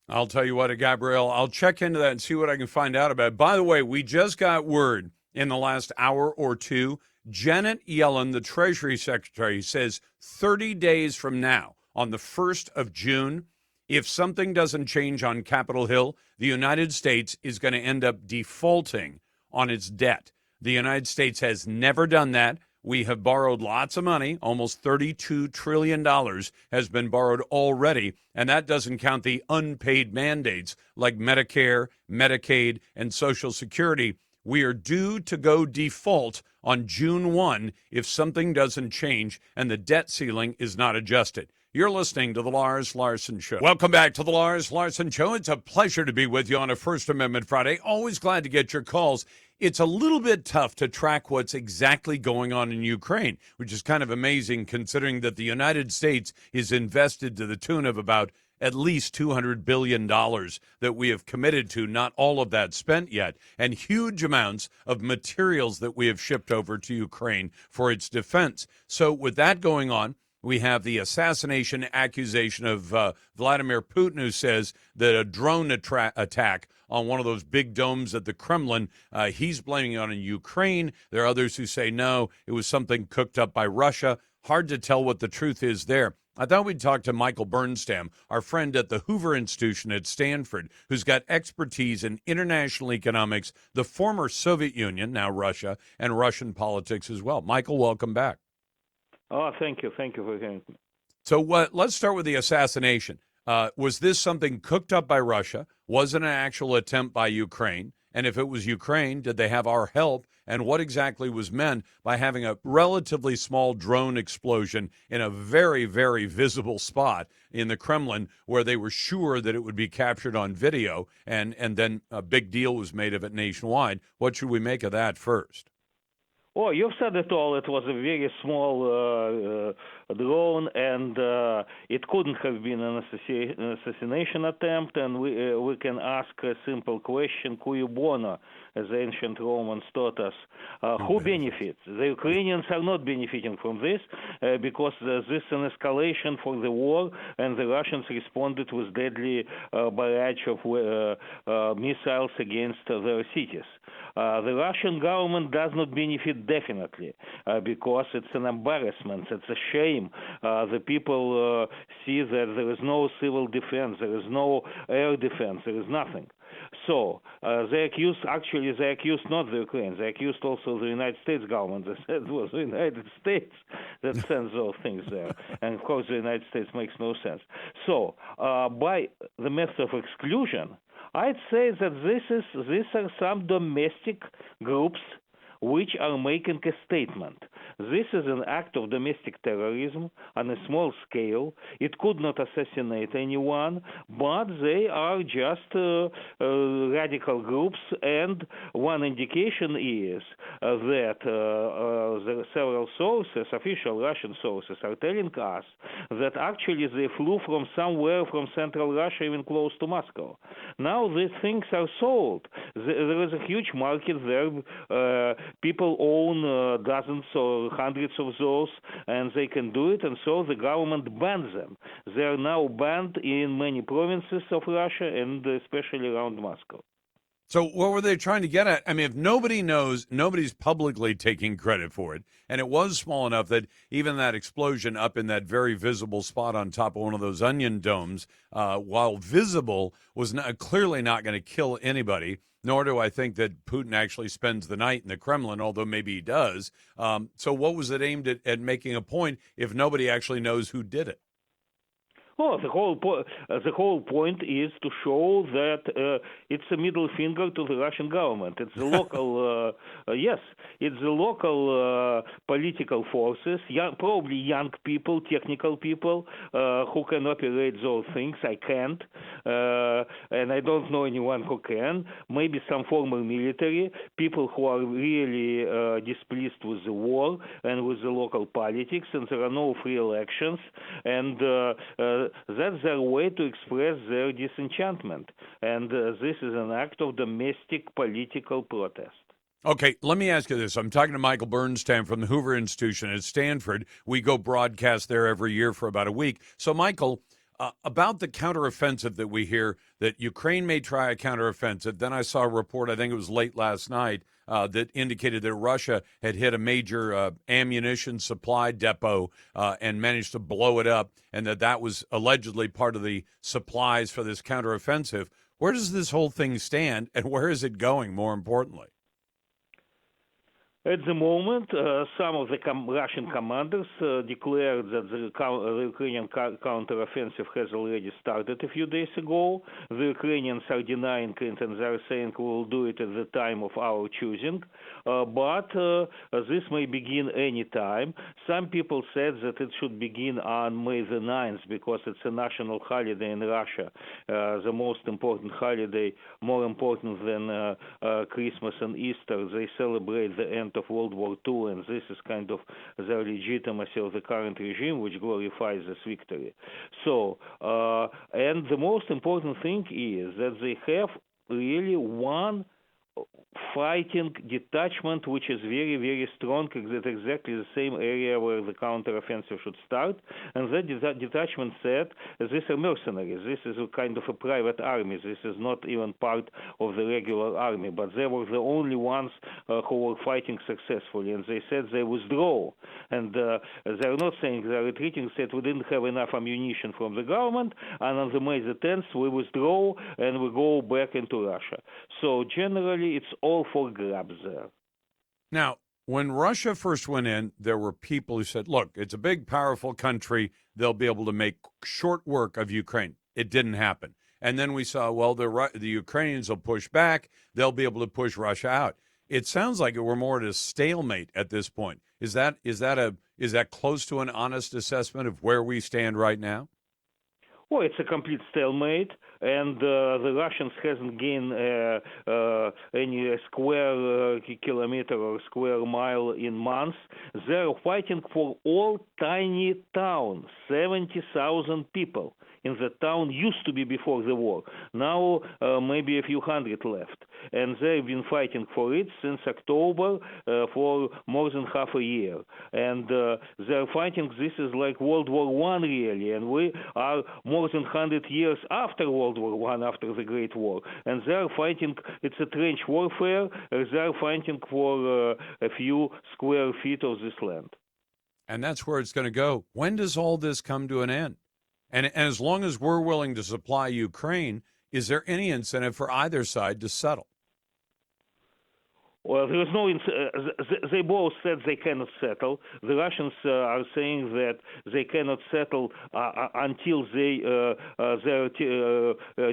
I'll tell you what, Gabrielle, I'll check into that and see what I can find out about it. By the way, we just got word in the last hour or two, Janet Yellen, the Treasury Secretary, says 30 days from now, on the 1st of June, if something doesn't change on Capitol Hill, the United States is going to end up defaulting on its debt. The United States has never done that. We have borrowed lots of money. Almost $32 trillion has been borrowed already, and that doesn't count the unpaid mandates like Medicare, Medicaid, and Social Security. We are due to go default on June 1 if something doesn't change and the debt ceiling is not adjusted. You're listening to The Lars Larson Show. Welcome back to The Lars Larson Show. It's a pleasure to be with you on a First Amendment Friday. Always glad to get your calls. It's a little bit tough to track what's exactly going on in Ukraine, which is kind of amazing considering that the United States is invested to the tune of about at least $200 billion that we have committed to, not all of that spent yet, and huge amounts of materials that we have shipped over to Ukraine for its defense. So with that going on, we have the assassination accusation of Vladimir Putin, who says that a drone attack on one of those big domes at the Kremlin, he's blaming it on Ukraine. There are others who say, no, it was something cooked up by Russia. Hard to tell what the truth is there. I thought we'd talk to Michael Bernstam, our friend at the Hoover Institution at Stanford, who's got expertise in international economics, the former Soviet Union, now Russia, and Russian politics as well. Michael, welcome back. Oh, thank you. Thank you for hearing me. So let's start with the assassination. Was this something cooked up by Russia? Was it an actual attempt by Ukraine? And if it was Ukraine, did they have our help? And what exactly was meant by having a relatively small drone explosion in a very, very visible spot in the Kremlin where they were sure that it would be captured on video, and then a big deal was made of it nationwide? What should we make of that first? Oh, you've said it all. It was a very small drone, and it couldn't have been an assassination attempt. And we can ask a simple question: cui bono, as ancient Romans taught us. Who benefits? The Ukrainians are not benefiting from this because this is an escalation for the war, and the Russians responded with deadly barrage of missiles against their cities. The Russian government does not benefit definitely because it's an embarrassment, it's a shame. The people see that there is no civil defense, there is no air defense, there is nothing. So they accused not the Ukraine, they accused also the United States government. They said it was the United States that sends those things there. And of course the United States makes no sense. So by the method of exclusion, I'd say that these are some domestic groups which are making a statement. This is an act of domestic terrorism on a small scale. It could not assassinate anyone, but they are just radical groups, and one indication is that the several sources, official Russian sources, are telling us that actually they flew from somewhere from central Russia, even close to Moscow. Now these things are sold. There is a huge market there. People own dozens or hundreds of those, and they can do it, and so the government bans them. They are now banned in many provinces of Russia, and especially around Moscow. So what were they trying to get at? I mean, if nobody knows, nobody's publicly taking credit for it, and it was small enough that even that explosion up in that very visible spot on top of one of those onion domes, while visible, was clearly not going to kill anybody, nor do I think that Putin actually spends the night in the Kremlin, although maybe he does. So what was it aimed at making a point if nobody actually knows who did it? Oh, the whole point is to show that it's a middle finger to the Russian government. It's the local, it's the local political forces, probably young people, technical people who can operate those things. I can't, and I don't know anyone who can. Maybe some former military, people who are really displeased with the war and with the local politics, and there are no free elections, and that's their way to express their disenchantment. And this is an act of domestic political protest. Okay, let me ask you this. I'm talking to Michael Bernstein from the Hoover Institution at Stanford. We go broadcast there every year for about a week. So, Michael, about the counteroffensive that we hear, that Ukraine may try a counteroffensive. Then I saw a report, I think it was late last night, that indicated that Russia had hit a major ammunition supply depot and managed to blow it up, and that was allegedly part of the supplies for this counteroffensive. Where does this whole thing stand, and where is it going, more importantly? At the moment, some of the Russian commanders declared that the Ukrainian counteroffensive has already started a few days ago. The Ukrainians are denying it, and they're saying we will do it at the time of our choosing. But this may begin any time. Some people said that it should begin on May the 9th because it's a national holiday in Russia, the most important holiday, more important than Christmas and Easter. They celebrate the end of World War II, and this is kind of the legitimacy of the current regime, which glorifies this victory. So, and the most important thing is that they have really one fighting detachment, which is very, very strong, at exactly the same area where the counteroffensive should start. And that detachment said, these are mercenaries. This is a kind of a private army. This is not even part of the regular army. But they were the only ones who were fighting successfully. And they said they withdraw. And they're not saying they're retreating. Said we didn't have enough ammunition from the government. And on the May the 10th, we withdraw and we go back into Russia. So generally, it's all for grabs there. Now, when Russia first went in, there were people who said, look, it's a big, powerful country. They'll be able to make short work of Ukraine. It didn't happen. And then we saw, well, the Ukrainians will push back. They'll be able to push Russia out. It sounds like we're more at a stalemate at this point. Is that close to an honest assessment of where we stand right now? Well, it's a complete stalemate, and the Russians hasn't gained any square kilometer or square mile in months. They're fighting for all tiny towns, 70,000 people. In the town used to be before the war. Now maybe a few hundred left. And they've been fighting for it since October for more than half a year. And they're fighting, this is like World War I really. And we are more than 100 years after World War I, after the Great War. And they're fighting, it's a trench warfare, they're fighting for a few square feet of this land. And that's where it's going to go. When does all this come to an end? And as long as we're willing to supply Ukraine, is there any incentive for either side to settle? Well, there is no. They both said they cannot settle. The Russians are saying that they cannot settle until their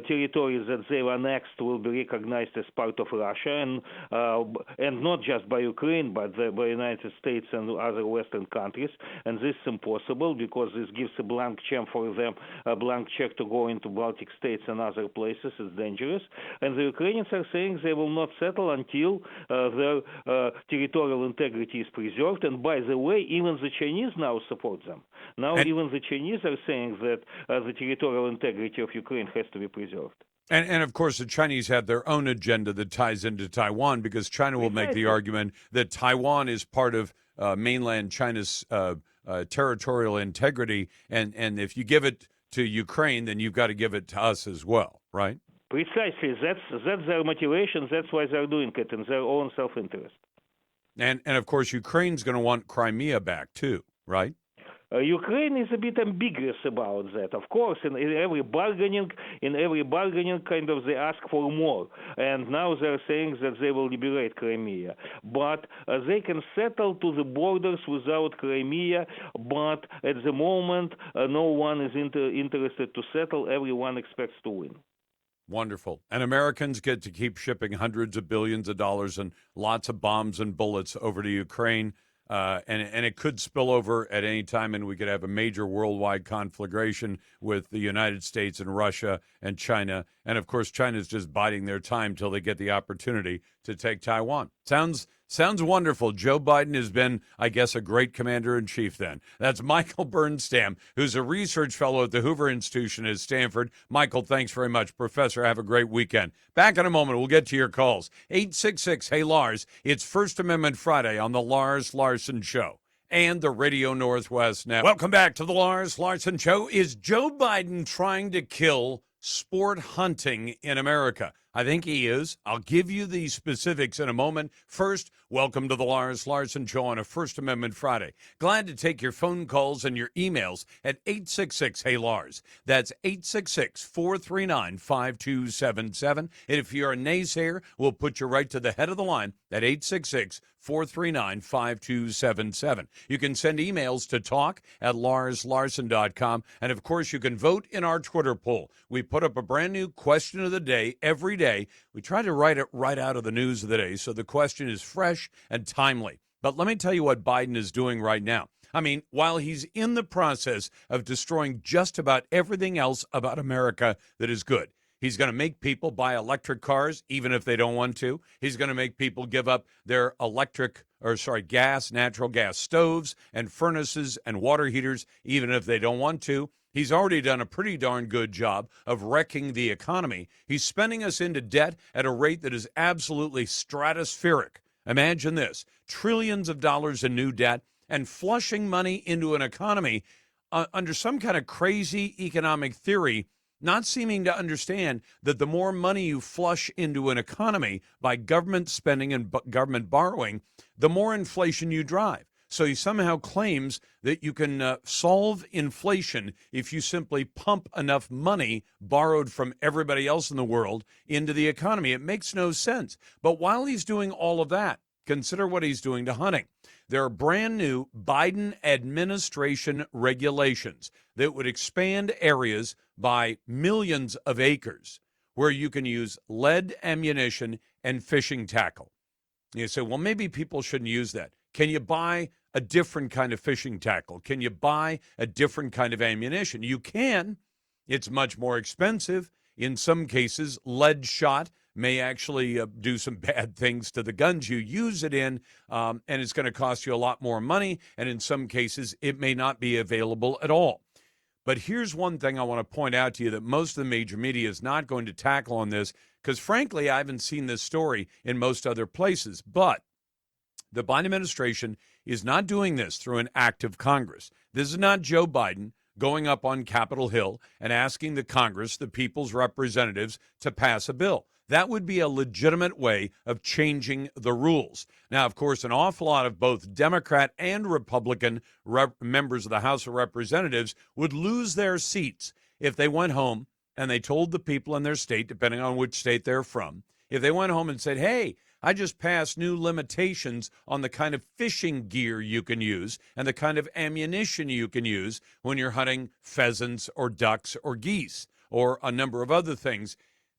territories that they've annexed will be recognized as part of Russia, and not just by Ukraine, but by United States and other Western countries. And this is impossible because this gives a blank check for them, a blank check to go into Baltic states and other places. It's dangerous. And the Ukrainians are saying they will not settle until their territorial integrity is preserved. And by the way, even the Chinese now support them. Now even the Chinese are saying that the territorial integrity of Ukraine has to be preserved. And of course, the Chinese have their own agenda that ties into Taiwan, because China will make the argument that Taiwan is part of mainland China's territorial integrity. And if you give it to Ukraine, then you've got to give it to us as well, right? Precisely. That's their motivation. That's why they're doing it in their own self-interest. And of course, Ukraine's going to want Crimea back too, right? Ukraine is a bit ambiguous about that. Of course, in every bargaining, kind of they ask for more. And now they're saying that they will liberate Crimea. But they can settle to the borders without Crimea. But at the moment, no one is interested to settle. Everyone expects to win. Wonderful. And Americans get to keep shipping hundreds of billions of dollars and lots of bombs and bullets over to Ukraine. And it could spill over at any time, and we could have a major worldwide conflagration with the United States and Russia and China. And, of course, China's just biding their time till they get the opportunity to take Taiwan. Sounds wonderful. Joe Biden has been, I guess, a great commander-in-chief then. That's Michael Bernstam, who's a research fellow at the Hoover Institution at Stanford. Michael, thanks very much. Professor, have a great weekend. Back in a moment. We'll get to your calls. 866-HEY-LARS. It's First Amendment Friday on the Lars Larson Show and the Radio Northwest Network. Welcome back to the Lars Larson Show. Is Joe Biden trying to kill sport hunting in America? I think he is. I'll give you the specifics in a moment. First, welcome to the Lars Larson Show on a First Amendment Friday. Glad to take your phone calls and your emails at 866-HEY-LARS. That's 866-439-5277. And if you're a naysayer, we'll put you right to the head of the line at 866-439-5277. You can send emails to talk@larslarson.com. And, of course, you can vote in our Twitter poll. We put up a brand new question of the day every day. We try to write it right out of the news of the day, so the question is fresh and timely. But let me tell you what Biden is doing right now. I mean, while he's in the process of destroying just about everything else about America that is good, he's going to make people buy electric cars even if they don't want to. He's going to make people give up their natural gas stoves and furnaces and water heaters even if they don't want to. He's already done a pretty darn good job of wrecking the economy. He's spending us into debt at a rate that is absolutely stratospheric. Imagine this, trillions of dollars in new debt and flushing money into an economy under some kind of crazy economic theory, not seeming to understand that the more money you flush into an economy by government spending and government borrowing, the more inflation you drive. So he somehow claims that you can solve inflation if you simply pump enough money borrowed from everybody else in the world into the economy. It makes no sense. But while he's doing all of that, consider what he's doing to hunting. There are brand new Biden administration regulations that would expand areas by millions of acres where you can use lead ammunition and fishing tackle. You say, well, maybe people shouldn't use that. Can you buy a different kind of fishing tackle? Can you buy a different kind of ammunition? You can, It's much more expensive. In some cases, lead shot may actually do some bad things to the guns you use it in, and it's going to cost you a lot more money. And in some cases, it may not be available at all. But here's one thing I want to point out to you that most of the major media is not going to tackle on this, because frankly, I haven't seen this story in most other places. But the Biden administration is not doing this through an act of Congress. This is not Joe Biden going up on Capitol Hill and asking the Congress, the people's representatives, to pass a bill. That would be a legitimate way of changing the rules. Now, of course, an awful lot of both Democrat and Republican members of the House of Representatives would lose their seats if they went home and they told the people in their state, depending on which state they're from, if they went home and said, hey, I just passed new limitations on the kind of fishing gear you can use and the kind of ammunition you can use when you're hunting pheasants or ducks or geese or a number of other things.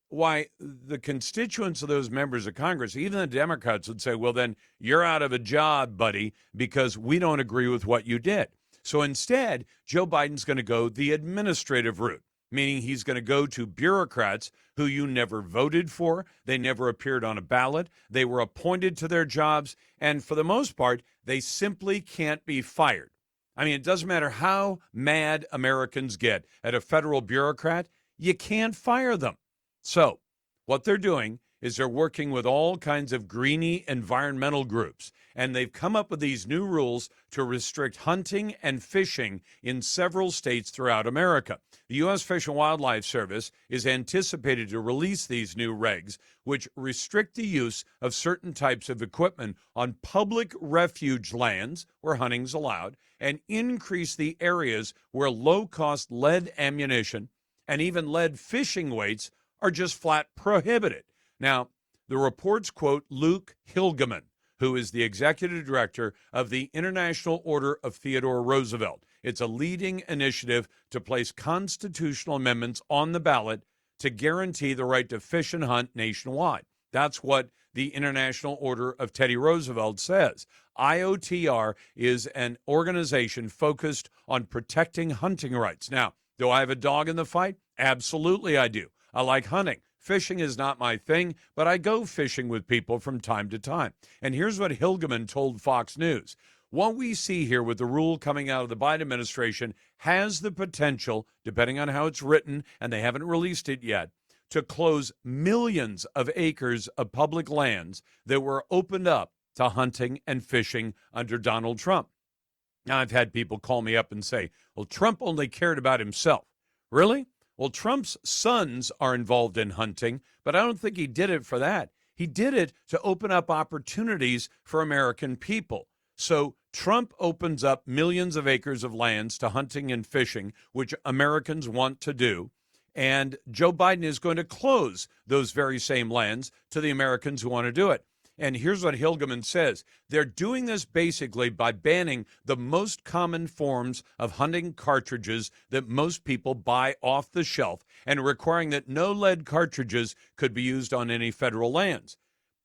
Why, the constituents of those members of Congress, even the Democrats, would say, well, then you're out of a job, buddy, because we don't agree with what you did. So instead, Joe Biden's going to go the administrative route, meaning he's going to go to bureaucrats who you never voted for. They never appeared on a ballot. They were appointed to their jobs. And for the most part, they simply can't be fired. I mean, it doesn't matter how mad Americans get at a federal bureaucrat, you can't fire them. So what they're doing is they're working with all kinds of greeny environmental groups, and they've come up with these new rules to restrict hunting and fishing in several states throughout America. The U.S. Fish and Wildlife Service is anticipated to release these new regs, which restrict the use of certain types of equipment on public refuge lands where hunting's allowed, and increase the areas where low-cost lead ammunition and even lead fishing weights are just flat prohibited. Now, the reports quote Luke Hilgeman, who is the executive director of the International Order of Theodore Roosevelt. It's a leading initiative to place constitutional amendments on the ballot to guarantee the right to fish and hunt nationwide. That's what the International Order of Teddy Roosevelt says. IOTR is an organization focused on protecting hunting rights. Now, do I have a dog in the fight? Absolutely I do. I like hunting. Fishing is not my thing, but I go fishing with people from time to time. And here's what Hilgeman told Fox News. What we see here with the rule coming out of the Biden administration has the potential, depending on how it's written, and they haven't released it yet, to close millions of acres of public lands that were opened up to hunting and fishing under Donald Trump. Now, I've had people call me up and say, well, Trump only cared about himself. Really? Well, Trump's sons are involved in hunting, but I don't think he did it for that. He did it to open up opportunities for American people. So Trump opens up millions of acres of lands to hunting and fishing, which Americans want to do. And Joe Biden is going to close those very same lands to the Americans who want to do it. And here's what Hilgeman says. They're doing this basically by banning the most common forms of hunting cartridges that most people buy off the shelf and requiring that no lead cartridges could be used on any federal lands.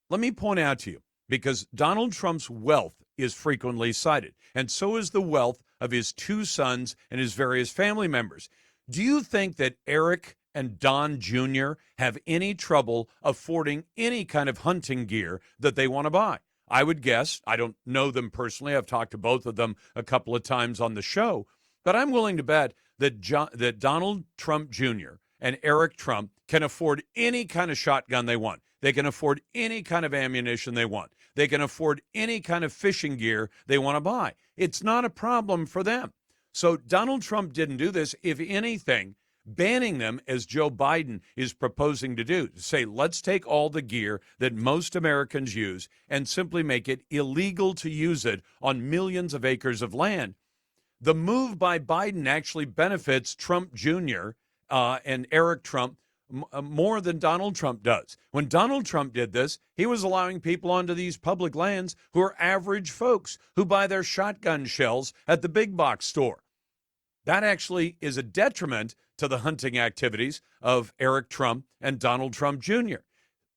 Let me point out to you, because Donald Trump's wealth is frequently cited, and so is the wealth of his two sons and his various family members. Do you think that Eric and Don Jr. have any trouble affording any kind of hunting gear that they want to buy? I would guess, I don't know them personally, I've talked to both of them a couple of times on the show, but I'm willing to bet that that Donald Trump Jr. and Eric Trump can afford any kind of shotgun they want. They can afford any kind of ammunition they want. They can afford any kind of fishing gear they want to buy. It's not a problem for them. So Donald Trump didn't do this. If anything, banning them, as Joe Biden is proposing to do, to say, let's take all the gear that most Americans use and simply make it illegal to use it on millions of acres of land. The move by Biden actually benefits Trump Jr. And Eric Trump more than Donald Trump does. When Donald Trump did this, he was allowing people onto these public lands who are average folks who buy their shotgun shells at the big box store. That actually is a detriment to the hunting activities of Eric Trump and Donald Trump Jr.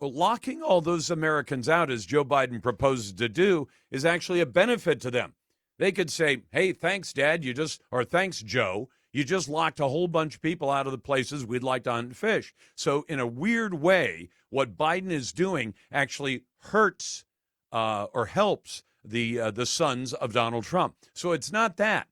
Well, locking all those Americans out, as Joe Biden proposes to do, is actually a benefit to them. They could say, hey, thanks, Dad, or thanks, Joe, You just locked a whole bunch of people out of the places we'd like to hunt and fish. So in a weird way, what Biden is doing actually hurts or helps the sons of Donald Trump. So it's not that.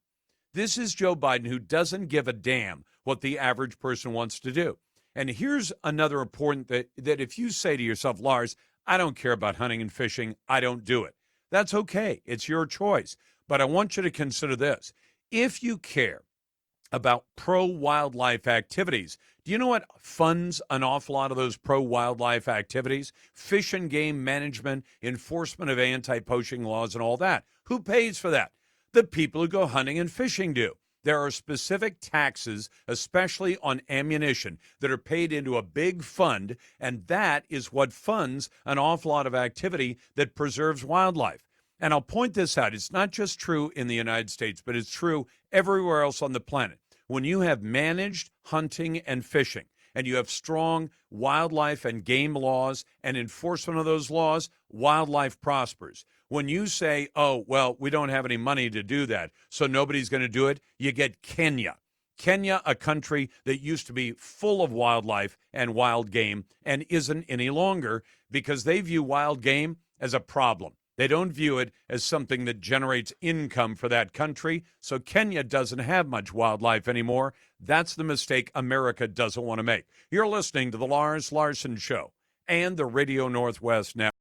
This is Joe Biden, who doesn't give a damn what the average person wants to do. And here's another important that if you say to yourself, Lars, I don't care about hunting and fishing, I don't do it. That's okay. It's your choice. But I want you to consider this. If you care about pro-wildlife activities, do you know what funds an awful lot of those pro-wildlife activities? Fish and game management, enforcement of anti-poaching laws, and all that. Who pays for that? The people who go hunting and fishing do. There are specific taxes, especially on ammunition, that are paid into a big fund, and that is what funds an awful lot of activity that preserves wildlife. And I'll point this out. It's not just true in the United States, but it's true everywhere else on the planet. When you have managed hunting and fishing, and you have strong wildlife and game laws and enforcement of those laws, wildlife prospers. When you say, oh, well, we don't have any money to do that, so nobody's going to do it, you get Kenya. Kenya, a country that used to be full of wildlife and wild game and isn't any longer because they view wild game as a problem. They don't view it as something that generates income for that country. So Kenya doesn't have much wildlife anymore. That's the mistake America doesn't want to make. You're listening to the Lars Larson Show and the Radio Northwest Network.